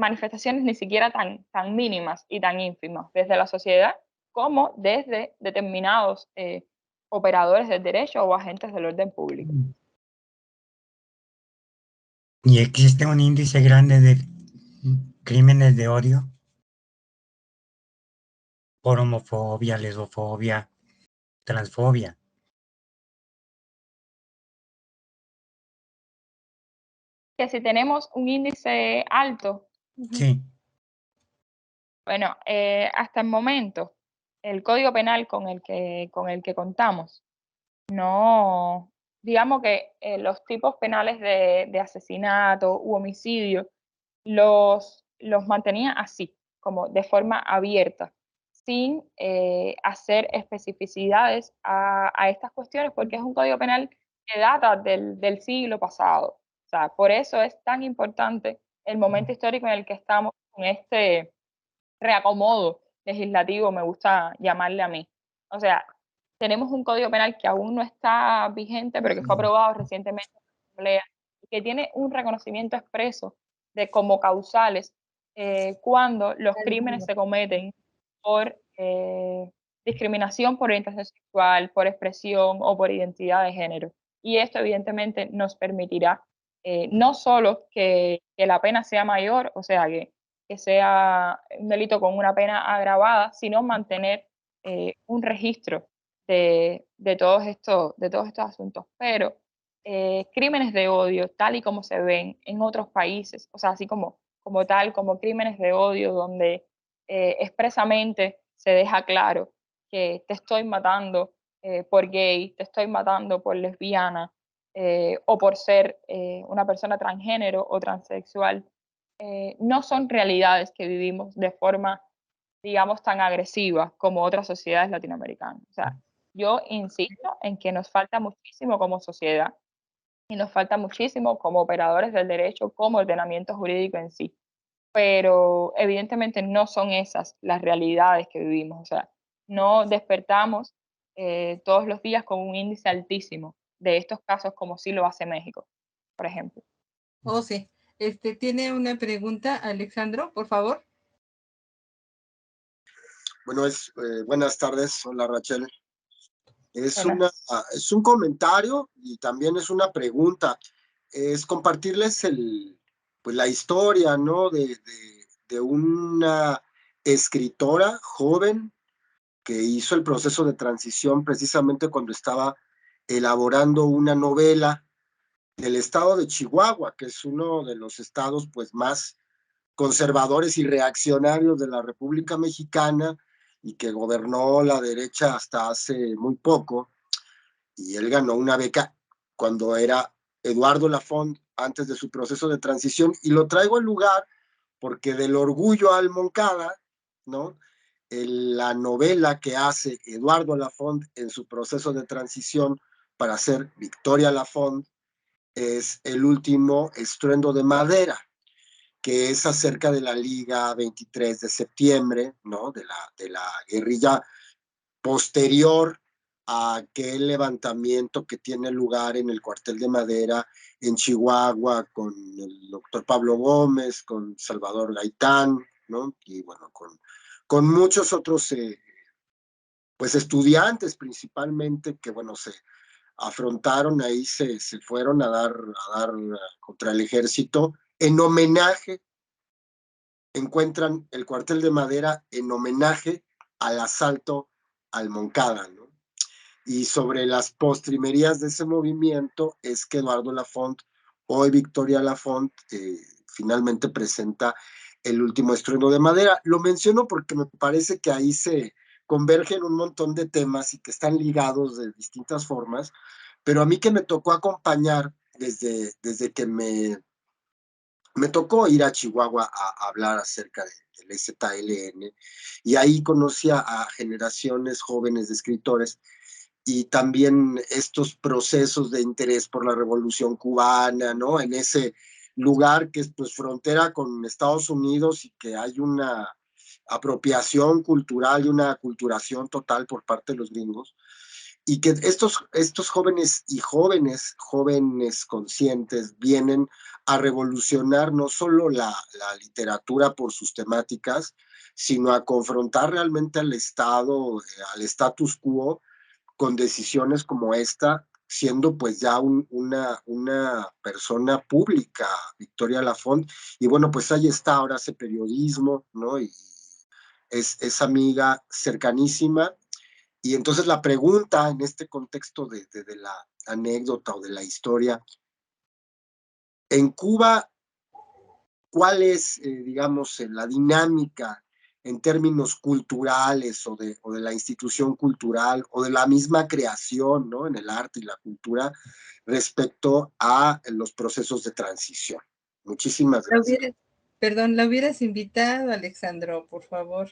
manifestaciones ni siquiera tan mínimas y tan ínfimas, desde la sociedad como desde determinados operadores del derecho o agentes del orden público. ¿Y existe un índice grande de crímenes de odio por homofobia, lesbofobia, transfobia? Que si tenemos un índice alto, Sí. bueno, hasta el momento, el Código Penal con el que contamos, no, digamos que los tipos penales de asesinato u homicidio los mantenía así, como de forma abierta, sin hacer especificidades a estas cuestiones, porque es un Código Penal que data del siglo pasado. O sea, por eso es tan importante el momento histórico en el que estamos con este reacomodo legislativo, me gusta llamarle a mí. O sea, tenemos un Código Penal que aún no está vigente, pero que fue aprobado recientemente en la Asamblea y que tiene un reconocimiento expreso de como causales cuando los crímenes se cometen por discriminación por orientación sexual, por expresión o por identidad de género. Y esto evidentemente nos permitirá no solo que la pena sea mayor, o sea, que sea un delito con una pena agravada, sino mantener un registro de todos estos asuntos. Pero crímenes de odio, tal y como se ven en otros países, o sea, así como tal, como crímenes de odio donde expresamente se deja claro que te estoy matando por gay, te estoy matando por lesbiana o por ser una persona transgénero o transexual, no son realidades que vivimos de forma, digamos, tan agresiva como otras sociedades latinoamericanas. O sea, yo insisto en que nos falta muchísimo como sociedad y nos falta muchísimo como operadores del derecho, como ordenamiento jurídico en sí. Pero evidentemente no son esas las realidades que vivimos. O sea, no despertamos todos los días con un índice altísimo de estos casos como sí lo hace México, por ejemplo. Oh, sí. Tiene una pregunta, Alejandro, por favor. Bueno, buenas tardes. Hola, Rachel. Es un comentario y también es una pregunta. Es compartirles pues la historia, ¿no? de una escritora joven que hizo el proceso de transición precisamente cuando estaba elaborando una novela del estado de Chihuahua, que es uno de los estados pues más conservadores y reaccionarios de la República Mexicana y que gobernó la derecha hasta hace muy poco, y él ganó una beca cuando era Eduardo Lafont, antes de su proceso de transición, y lo traigo al lugar porque del orgullo al Moncada, ¿no? La novela que hace Eduardo Lafont en su proceso de transición para ser Victoria Lafont es El último estruendo de madera, que es acerca de la Liga 23 de septiembre, ¿no? De la guerrilla posterior a aquel levantamiento que tiene lugar en el cuartel de Madera en Chihuahua con el doctor Pablo Gómez, con Salvador Gaitán, ¿no? Y bueno, con muchos otros pues estudiantes principalmente que bueno, se afrontaron ahí, se fueron a dar contra el ejército en homenaje, encuentran el cuartel de Madera en homenaje al asalto al Moncada, ¿no? Y sobre las postrimerías de ese movimiento es que Eduardo Lafont, hoy Victoria Lafont, finalmente presenta El último estruendo de madera. Lo menciono porque me parece que ahí se convergen un montón de temas y que están ligados de distintas formas, pero a mí que me tocó acompañar desde que me tocó ir a Chihuahua a hablar acerca del EZLN, y ahí conocí a generaciones jóvenes de escritores y también estos procesos de interés por la Revolución Cubana, ¿no? En ese lugar que es pues frontera con Estados Unidos y que hay una apropiación cultural y una aculturación total por parte de los gringos. y que estos jóvenes y jóvenes conscientes vienen a revolucionar no solo la literatura por sus temáticas, sino a confrontar realmente al Estado, al status quo, con decisiones como esta, siendo pues ya una persona pública, Victoria Lafont, y bueno, pues ahí está, ahora hace periodismo, ¿no? Y es amiga cercanísima. Y entonces la pregunta en este contexto de la anécdota o de la historia, en Cuba, ¿cuál es, digamos, la dinámica en términos culturales o de la institución cultural o de la misma creación, ¿no? En el arte y la cultura respecto a los procesos de transición? Muchísimas gracias. La hubieras invitado, Alexandro, por favor.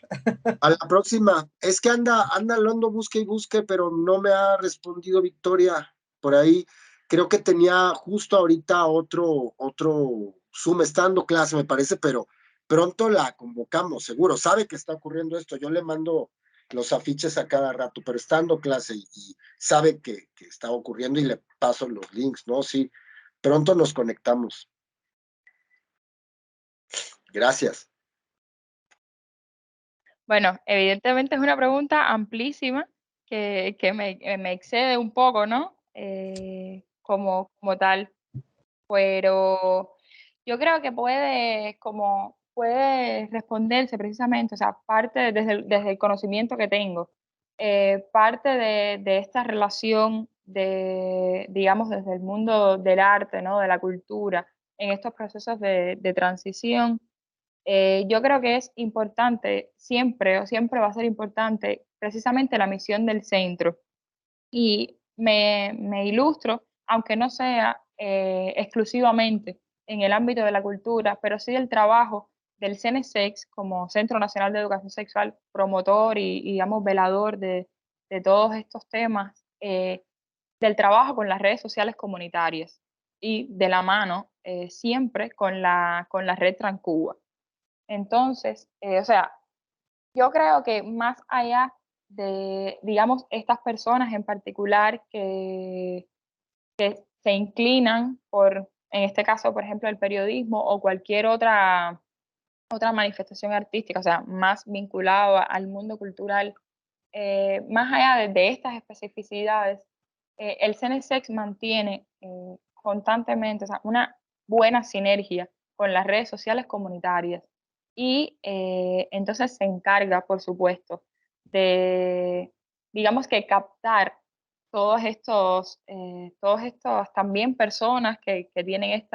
A la próxima. Es que anda hablando, busque y busque, pero no me ha respondido Victoria por ahí. Creo que tenía justo ahorita otro Zoom, está dando clase, me parece, pero pronto la convocamos, seguro. Sabe que está ocurriendo esto. Yo le mando los afiches a cada rato, pero está dando clase y sabe que está ocurriendo y le paso los links, ¿no? Sí, pronto nos conectamos. Gracias. Bueno, evidentemente es una pregunta amplísima que me excede un poco, ¿no? Como tal, pero yo creo que puede responderse precisamente, o sea, parte desde el conocimiento que tengo, parte de esta relación digamos, desde el mundo del arte, ¿no? De la cultura, en estos procesos de transición. Yo creo que es importante siempre, o siempre va a ser importante, precisamente la misión del centro. Y me ilustro, aunque no sea exclusivamente en el ámbito de la cultura, pero sí del trabajo del CNSEX como Centro Nacional de Educación Sexual, promotor y digamos, velador de todos estos temas, del trabajo con las redes sociales comunitarias y de la mano siempre con la red Trancuba. Entonces, o sea, yo creo que más allá de, digamos, estas personas en particular que se inclinan por, en este caso, por ejemplo, el periodismo o cualquier otra manifestación artística, o sea, más vinculado al mundo cultural, más allá de estas especificidades, el CNSEX mantiene constantemente, o sea, una buena sinergia con las redes sociales comunitarias y entonces se encarga, por supuesto, de, digamos que captar todos estos también personas que tienen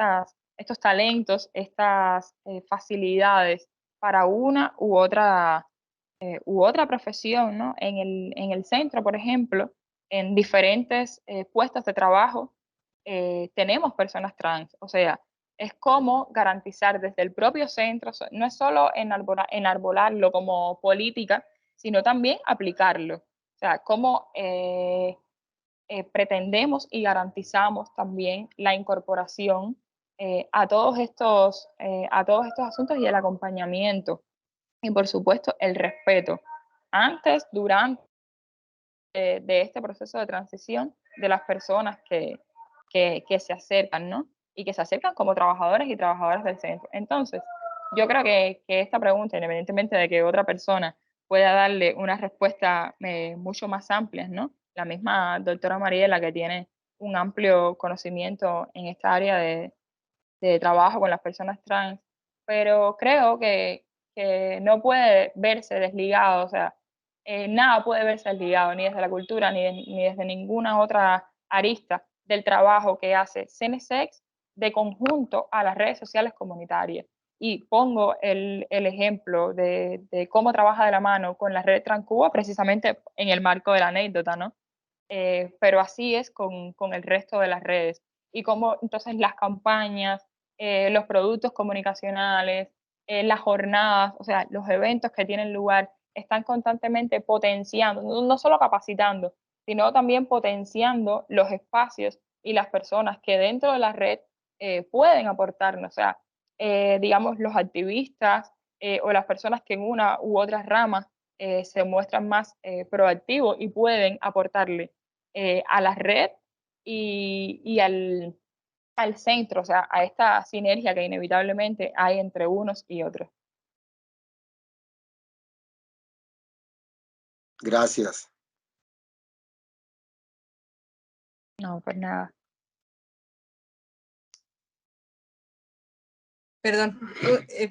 estos talentos, estas facilidades para una u otra profesión, ¿no? En el centro, por ejemplo, en diferentes puestos de trabajo, tenemos personas trans. O sea, es como garantizar desde el propio centro, no es solo enarbolarlo como política, sino también aplicarlo. O sea, cómo pretendemos y garantizamos también la incorporación a todos estos asuntos y el acompañamiento. Y por supuesto, el respeto antes, durante de este proceso de transición de las personas que se acercan, ¿no? Y que se acercan como trabajadores y trabajadoras del centro. Entonces, yo creo que esta pregunta, independientemente de que otra persona pueda darle una respuesta mucho más amplia, ¿no? La misma doctora Mariela, que tiene un amplio conocimiento en esta área de trabajo con las personas trans, pero creo que no puede verse desligado, o sea, nada puede verse desligado, ni desde la cultura, ni desde ninguna otra arista del trabajo que hace CNSEX de conjunto a las redes sociales comunitarias. Y pongo el ejemplo de cómo trabaja de la mano con la red Trancuba precisamente en el marco de la anécdota, ¿no? Pero así es con el resto de las redes. Y cómo entonces las campañas, los productos comunicacionales, las jornadas, o sea, los eventos que tienen lugar, están constantemente potenciando, no solo capacitando, sino también potenciando los espacios y las personas que dentro de la red pueden aportarnos. O sea, digamos, los activistas o las personas que en una u otra rama se muestran más proactivos y pueden aportarle a la red y al centro, o sea, a esta sinergia que inevitablemente hay entre unos y otros. Gracias. No, pues nada. Perdón,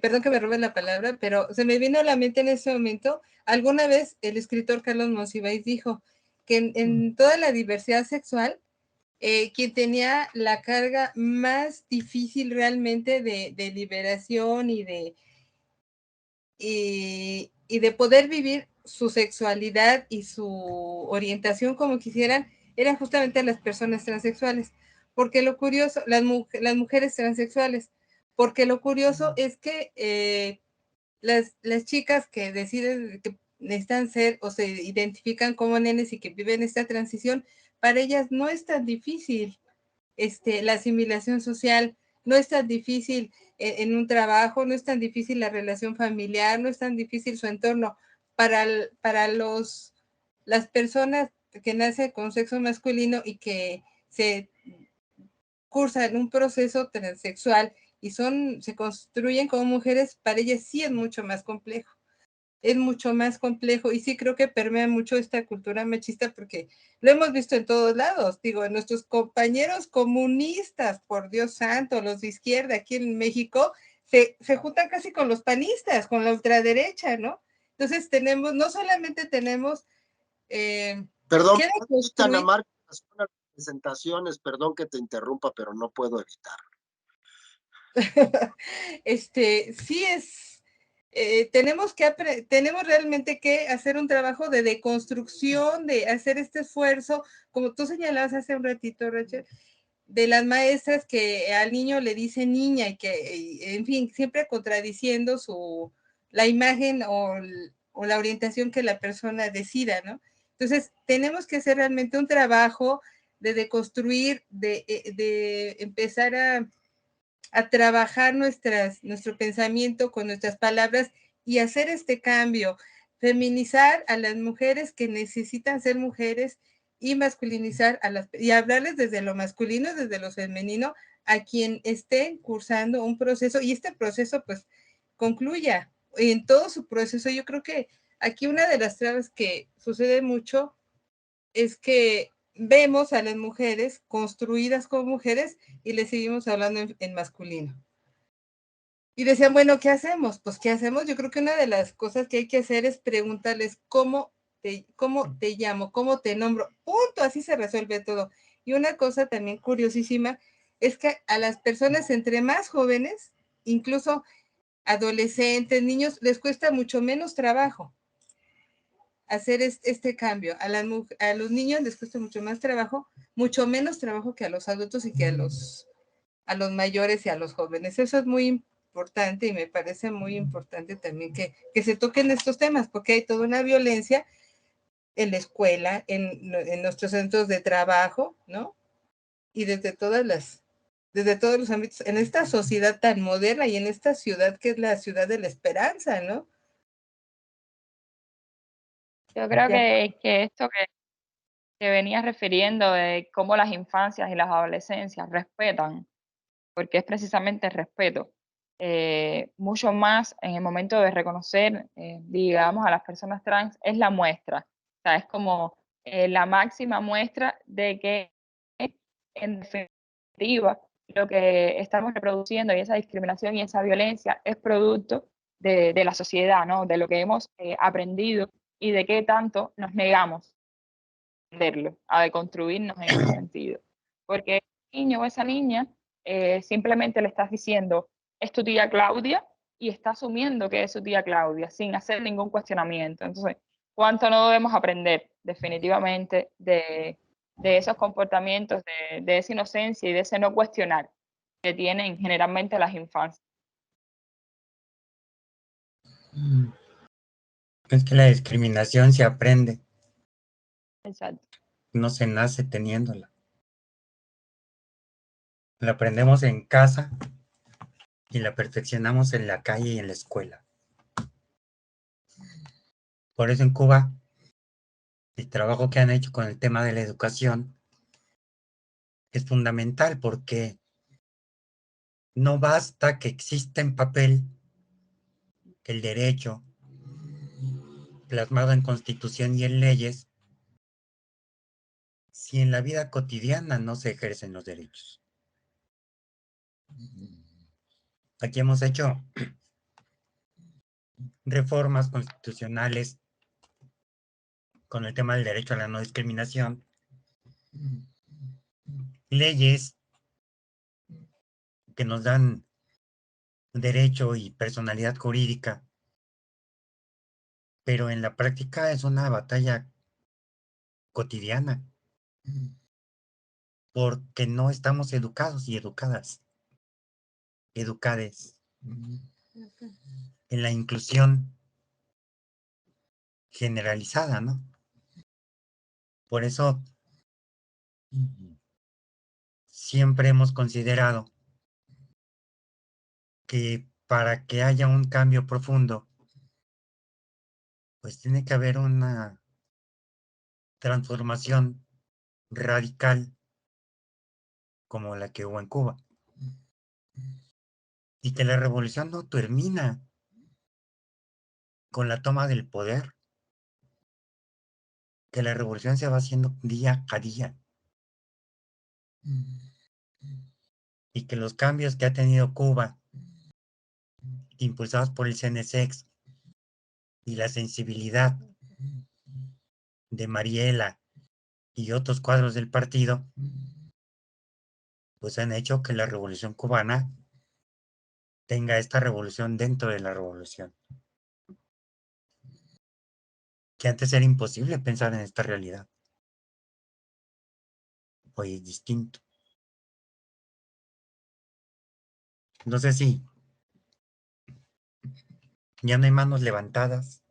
perdón que me robe la palabra, pero se me vino a la mente en ese momento, alguna vez el escritor Carlos Monsiváis dijo que en toda la diversidad sexual, quien tenía la carga más difícil realmente de liberación y de poder vivir su sexualidad y su orientación como quisieran, eran justamente las personas transexuales, porque lo curioso, las mujeres transexuales, porque lo curioso es que las chicas que deciden que necesitan ser o se identifican como nenes y que viven esta transición, para ellas no es tan difícil la asimilación social, no es tan difícil en un trabajo, no es tan difícil la relación familiar, no es tan difícil su entorno. Para las personas que nacen con sexo masculino y que se cursan un proceso transexual y se construyen como mujeres, para ellas sí es mucho más complejo. Es mucho más complejo y sí creo que permea mucho esta cultura machista porque lo hemos visto en todos lados, digo, nuestros compañeros comunistas, por Dios santo, los de izquierda aquí en México, se juntan casi con los panistas, con la ultraderecha, ¿no? Entonces no solamente tenemos Perdón, que Ana Marta, las presentaciones, perdón que te interrumpa, pero no puedo evitarlo. Sí es, tenemos realmente que hacer un trabajo de deconstrucción, de hacer este esfuerzo, como tú señalabas hace un ratito, Rachel, de las maestras que al niño le dicen niña y que, en fin, siempre contradiciendo la imagen o la orientación que la persona decida, ¿no? Entonces, tenemos que hacer realmente un trabajo de deconstruir, de empezar a trabajar nuestro pensamiento con nuestras palabras y hacer este cambio, feminizar a las mujeres que necesitan ser mujeres y masculinizar y hablarles desde lo masculino, desde lo femenino, a quien esté cursando un proceso y este proceso pues concluya en todo su proceso. Yo creo que aquí una de las trabas que sucede mucho es que vemos a las mujeres construidas como mujeres y les seguimos hablando en masculino. Y decían, bueno, ¿qué hacemos? Pues, ¿qué hacemos? Yo creo que una de las cosas que hay que hacer es preguntarles cómo te llamo, cómo te nombro. Punto, así se resuelve todo. Y una cosa también curiosísima es que a las personas entre más jóvenes, incluso adolescentes, niños, les cuesta mucho menos trabajo hacer este cambio. A los niños les cuesta mucho más trabajo, mucho menos trabajo que a los adultos y que a los mayores y a los jóvenes. Eso es muy importante y me parece muy importante también que se toquen estos temas, porque hay toda una violencia en la escuela, en nuestros centros de trabajo, ¿no? Y desde todos los ámbitos, en esta sociedad tan moderna y en esta ciudad que es la ciudad de la esperanza, ¿no? Yo creo que esto que venías refiriendo de cómo las infancias y las adolescencias respetan, porque es precisamente el respeto, mucho más en el momento de reconocer, digamos, a las personas trans, es la muestra. O sea, es como la máxima muestra de que, en definitiva, lo que estamos reproduciendo y esa discriminación y esa violencia es producto de la sociedad, ¿no? De lo que hemos aprendido y de qué tanto nos negamos a entenderlo, a deconstruirnos en ese sentido. Porque ese niño o esa niña simplemente le estás diciendo, es tu tía Claudia, y está asumiendo que es su tía Claudia, sin hacer ningún cuestionamiento. Entonces, ¿cuánto no debemos aprender definitivamente de esos comportamientos, de esa inocencia y de ese no cuestionar que tienen generalmente las infancias? Es que la discriminación se aprende. Exacto. No se nace teniéndola. La aprendemos en casa y la perfeccionamos en la calle y en la escuela. Por eso en Cuba el trabajo que han hecho con el tema de la educación es fundamental porque no basta que exista en papel el derecho plasmado en Constitución y en leyes si en la vida cotidiana no se ejercen los derechos. Aquí hemos hecho reformas constitucionales con el tema del derecho a la no discriminación, leyes que nos dan derecho y personalidad jurídica, pero en la práctica es una batalla cotidiana, porque no estamos educados y educades en la inclusión generalizada, ¿no? Por eso siempre hemos considerado que para que haya un cambio profundo, pues tiene que haber una transformación radical como la que hubo en Cuba. Y que la revolución no termina con la toma del poder, que la revolución se va haciendo día a día. Y que los cambios que ha tenido Cuba, impulsados por el CNSX y la sensibilidad de Mariela y otros cuadros del partido, pues han hecho que la revolución cubana tenga esta revolución dentro de la revolución. Que antes era imposible pensar en esta realidad. Hoy es distinto. No sé si ya no hay manos levantadas.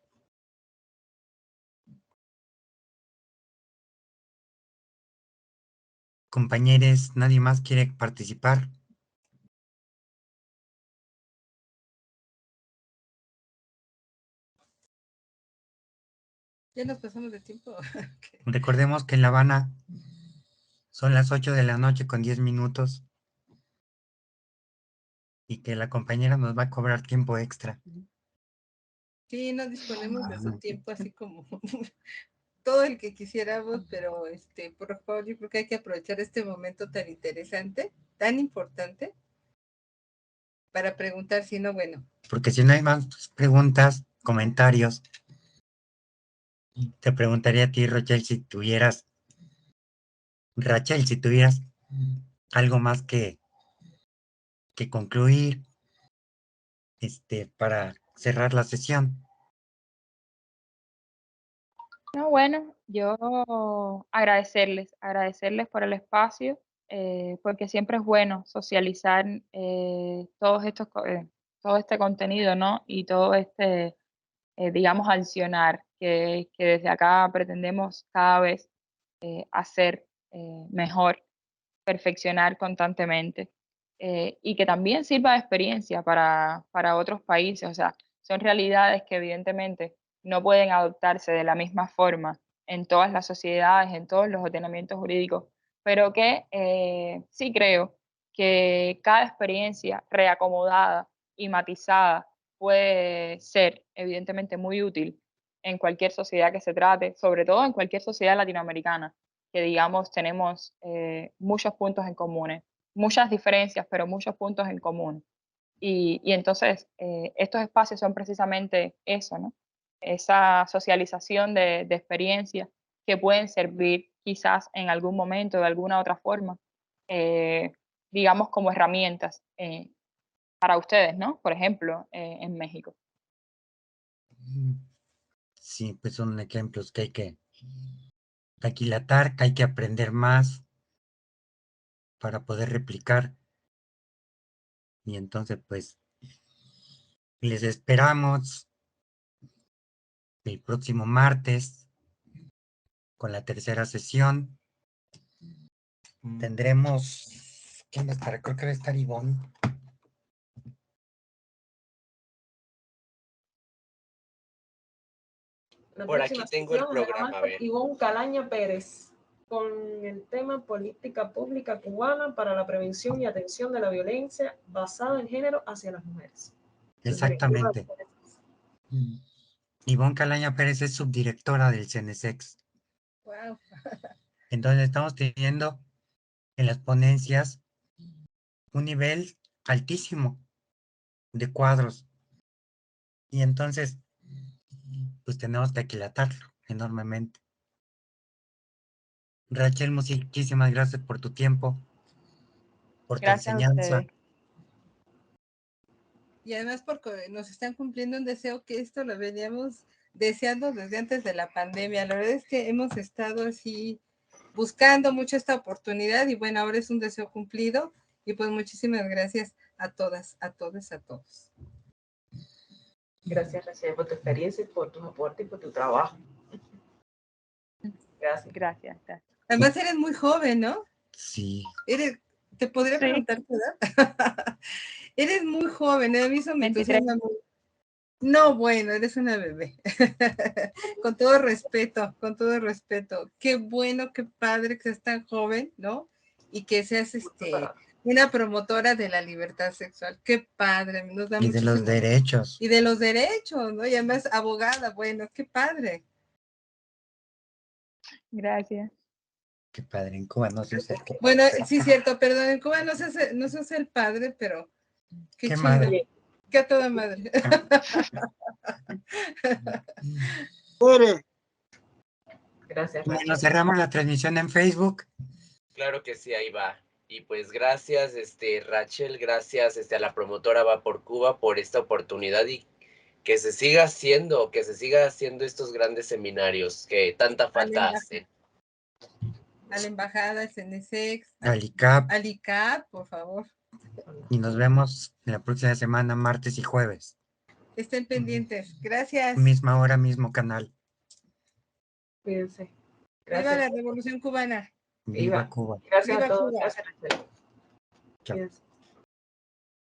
Compañeros, ¿nadie más quiere participar? Ya nos pasamos de tiempo. Recordemos que en La Habana son las 8 de la noche con 10 minutos y que la compañera nos va a cobrar tiempo extra. Sí, no disponemos de su tiempo así como todo el que quisiéramos, pero por favor, yo creo que hay que aprovechar este momento tan interesante, tan importante, para preguntar, si no, bueno. Porque si no hay más preguntas, comentarios, te preguntaría a ti, Rachel, si tuvieras algo más que concluir para cerrar la sesión. No, bueno, yo agradecerles por el espacio, porque siempre es bueno socializar todo este contenido, ¿no? Y todo digamos, accionar que desde acá pretendemos cada vez hacer mejor, perfeccionar constantemente, y que también sirva de experiencia para otros países. O sea, son realidades que evidentemente no pueden adoptarse de la misma forma en todas las sociedades, en todos los ordenamientos jurídicos, pero que sí creo que cada experiencia reacomodada y matizada puede ser evidentemente muy útil en cualquier sociedad que se trate, sobre todo en cualquier sociedad latinoamericana, que digamos tenemos muchos puntos en común, muchas diferencias, pero muchos puntos en común. Y entonces estos espacios son precisamente eso, ¿no? Esa socialización de experiencias que pueden servir quizás en algún momento, de alguna otra forma, digamos como herramientas para ustedes, ¿no? Por ejemplo, en México. Sí, pues son ejemplos que hay que aquilatar, que hay que aprender más para poder replicar. Y entonces, pues, les esperamos el próximo martes con la tercera sesión. Tendremos, ¿quién va a estar? Creo que va a estar Ivonne. La Por próxima aquí tengo el sesión la programa, a Marta ver. Ivonne Calaña Pérez con el tema Política Pública Cubana para la Prevención y Atención de la Violencia basada en género hacia las mujeres. Exactamente. Ivonne Calaña Pérez es subdirectora del CENESEX. Wow. Entonces estamos teniendo en las ponencias un nivel altísimo de cuadros. Y entonces, pues tenemos que aquilatarlo enormemente. Rachel, muchísimas gracias por tu tiempo, por tu Gracias a enseñanza. ustedes. Y además porque nos están cumpliendo un deseo que esto lo veníamos deseando desde antes de la pandemia. La verdad es que hemos estado así buscando mucho esta oportunidad y bueno, ahora es un deseo cumplido y pues muchísimas gracias a todas, a todos, a todos. Gracias, Rachel, por tu experiencia, por tus aportes y por tu trabajo. Gracias. Gracias. Además eres muy joven, ¿no? Sí. ¿Te podría Sí. preguntar tu edad? Eres muy joven, a mí eso me 23. entusiasma mucho. No, bueno, eres una bebé. Con todo respeto, con todo respeto. Qué bueno, qué padre que seas tan joven, ¿no? Y que seas una promotora de la libertad sexual. Qué padre, nos da Y de los muchísimo. derechos. Y de los derechos, ¿no? Y además abogada, bueno, qué padre. Gracias. Qué padre, en Cuba no se usa el qué Bueno, padre. sí, cierto, perdón, en Cuba no se hace el padre, pero qué Qué chido. madre. Qué a toda madre. Gracias, Bueno, Rachel. cerramos la transmisión en Facebook. Claro que sí, ahí va. Y pues gracias, Rachel, gracias, a la promotora Va por Cuba por esta oportunidad y que se siga haciendo estos grandes seminarios que tanta falta hacen. A la embajada, CENESEX, Alicap, por favor. y nos vemos la próxima semana, martes y jueves. Estén pendientes. Gracias. Misma hora, mismo canal. Cuídense. Viva la Revolución Cubana. Viva Cuba. Gracias Viva a todos. Cuba. Gracias, Rachel. Chao. Cuídense.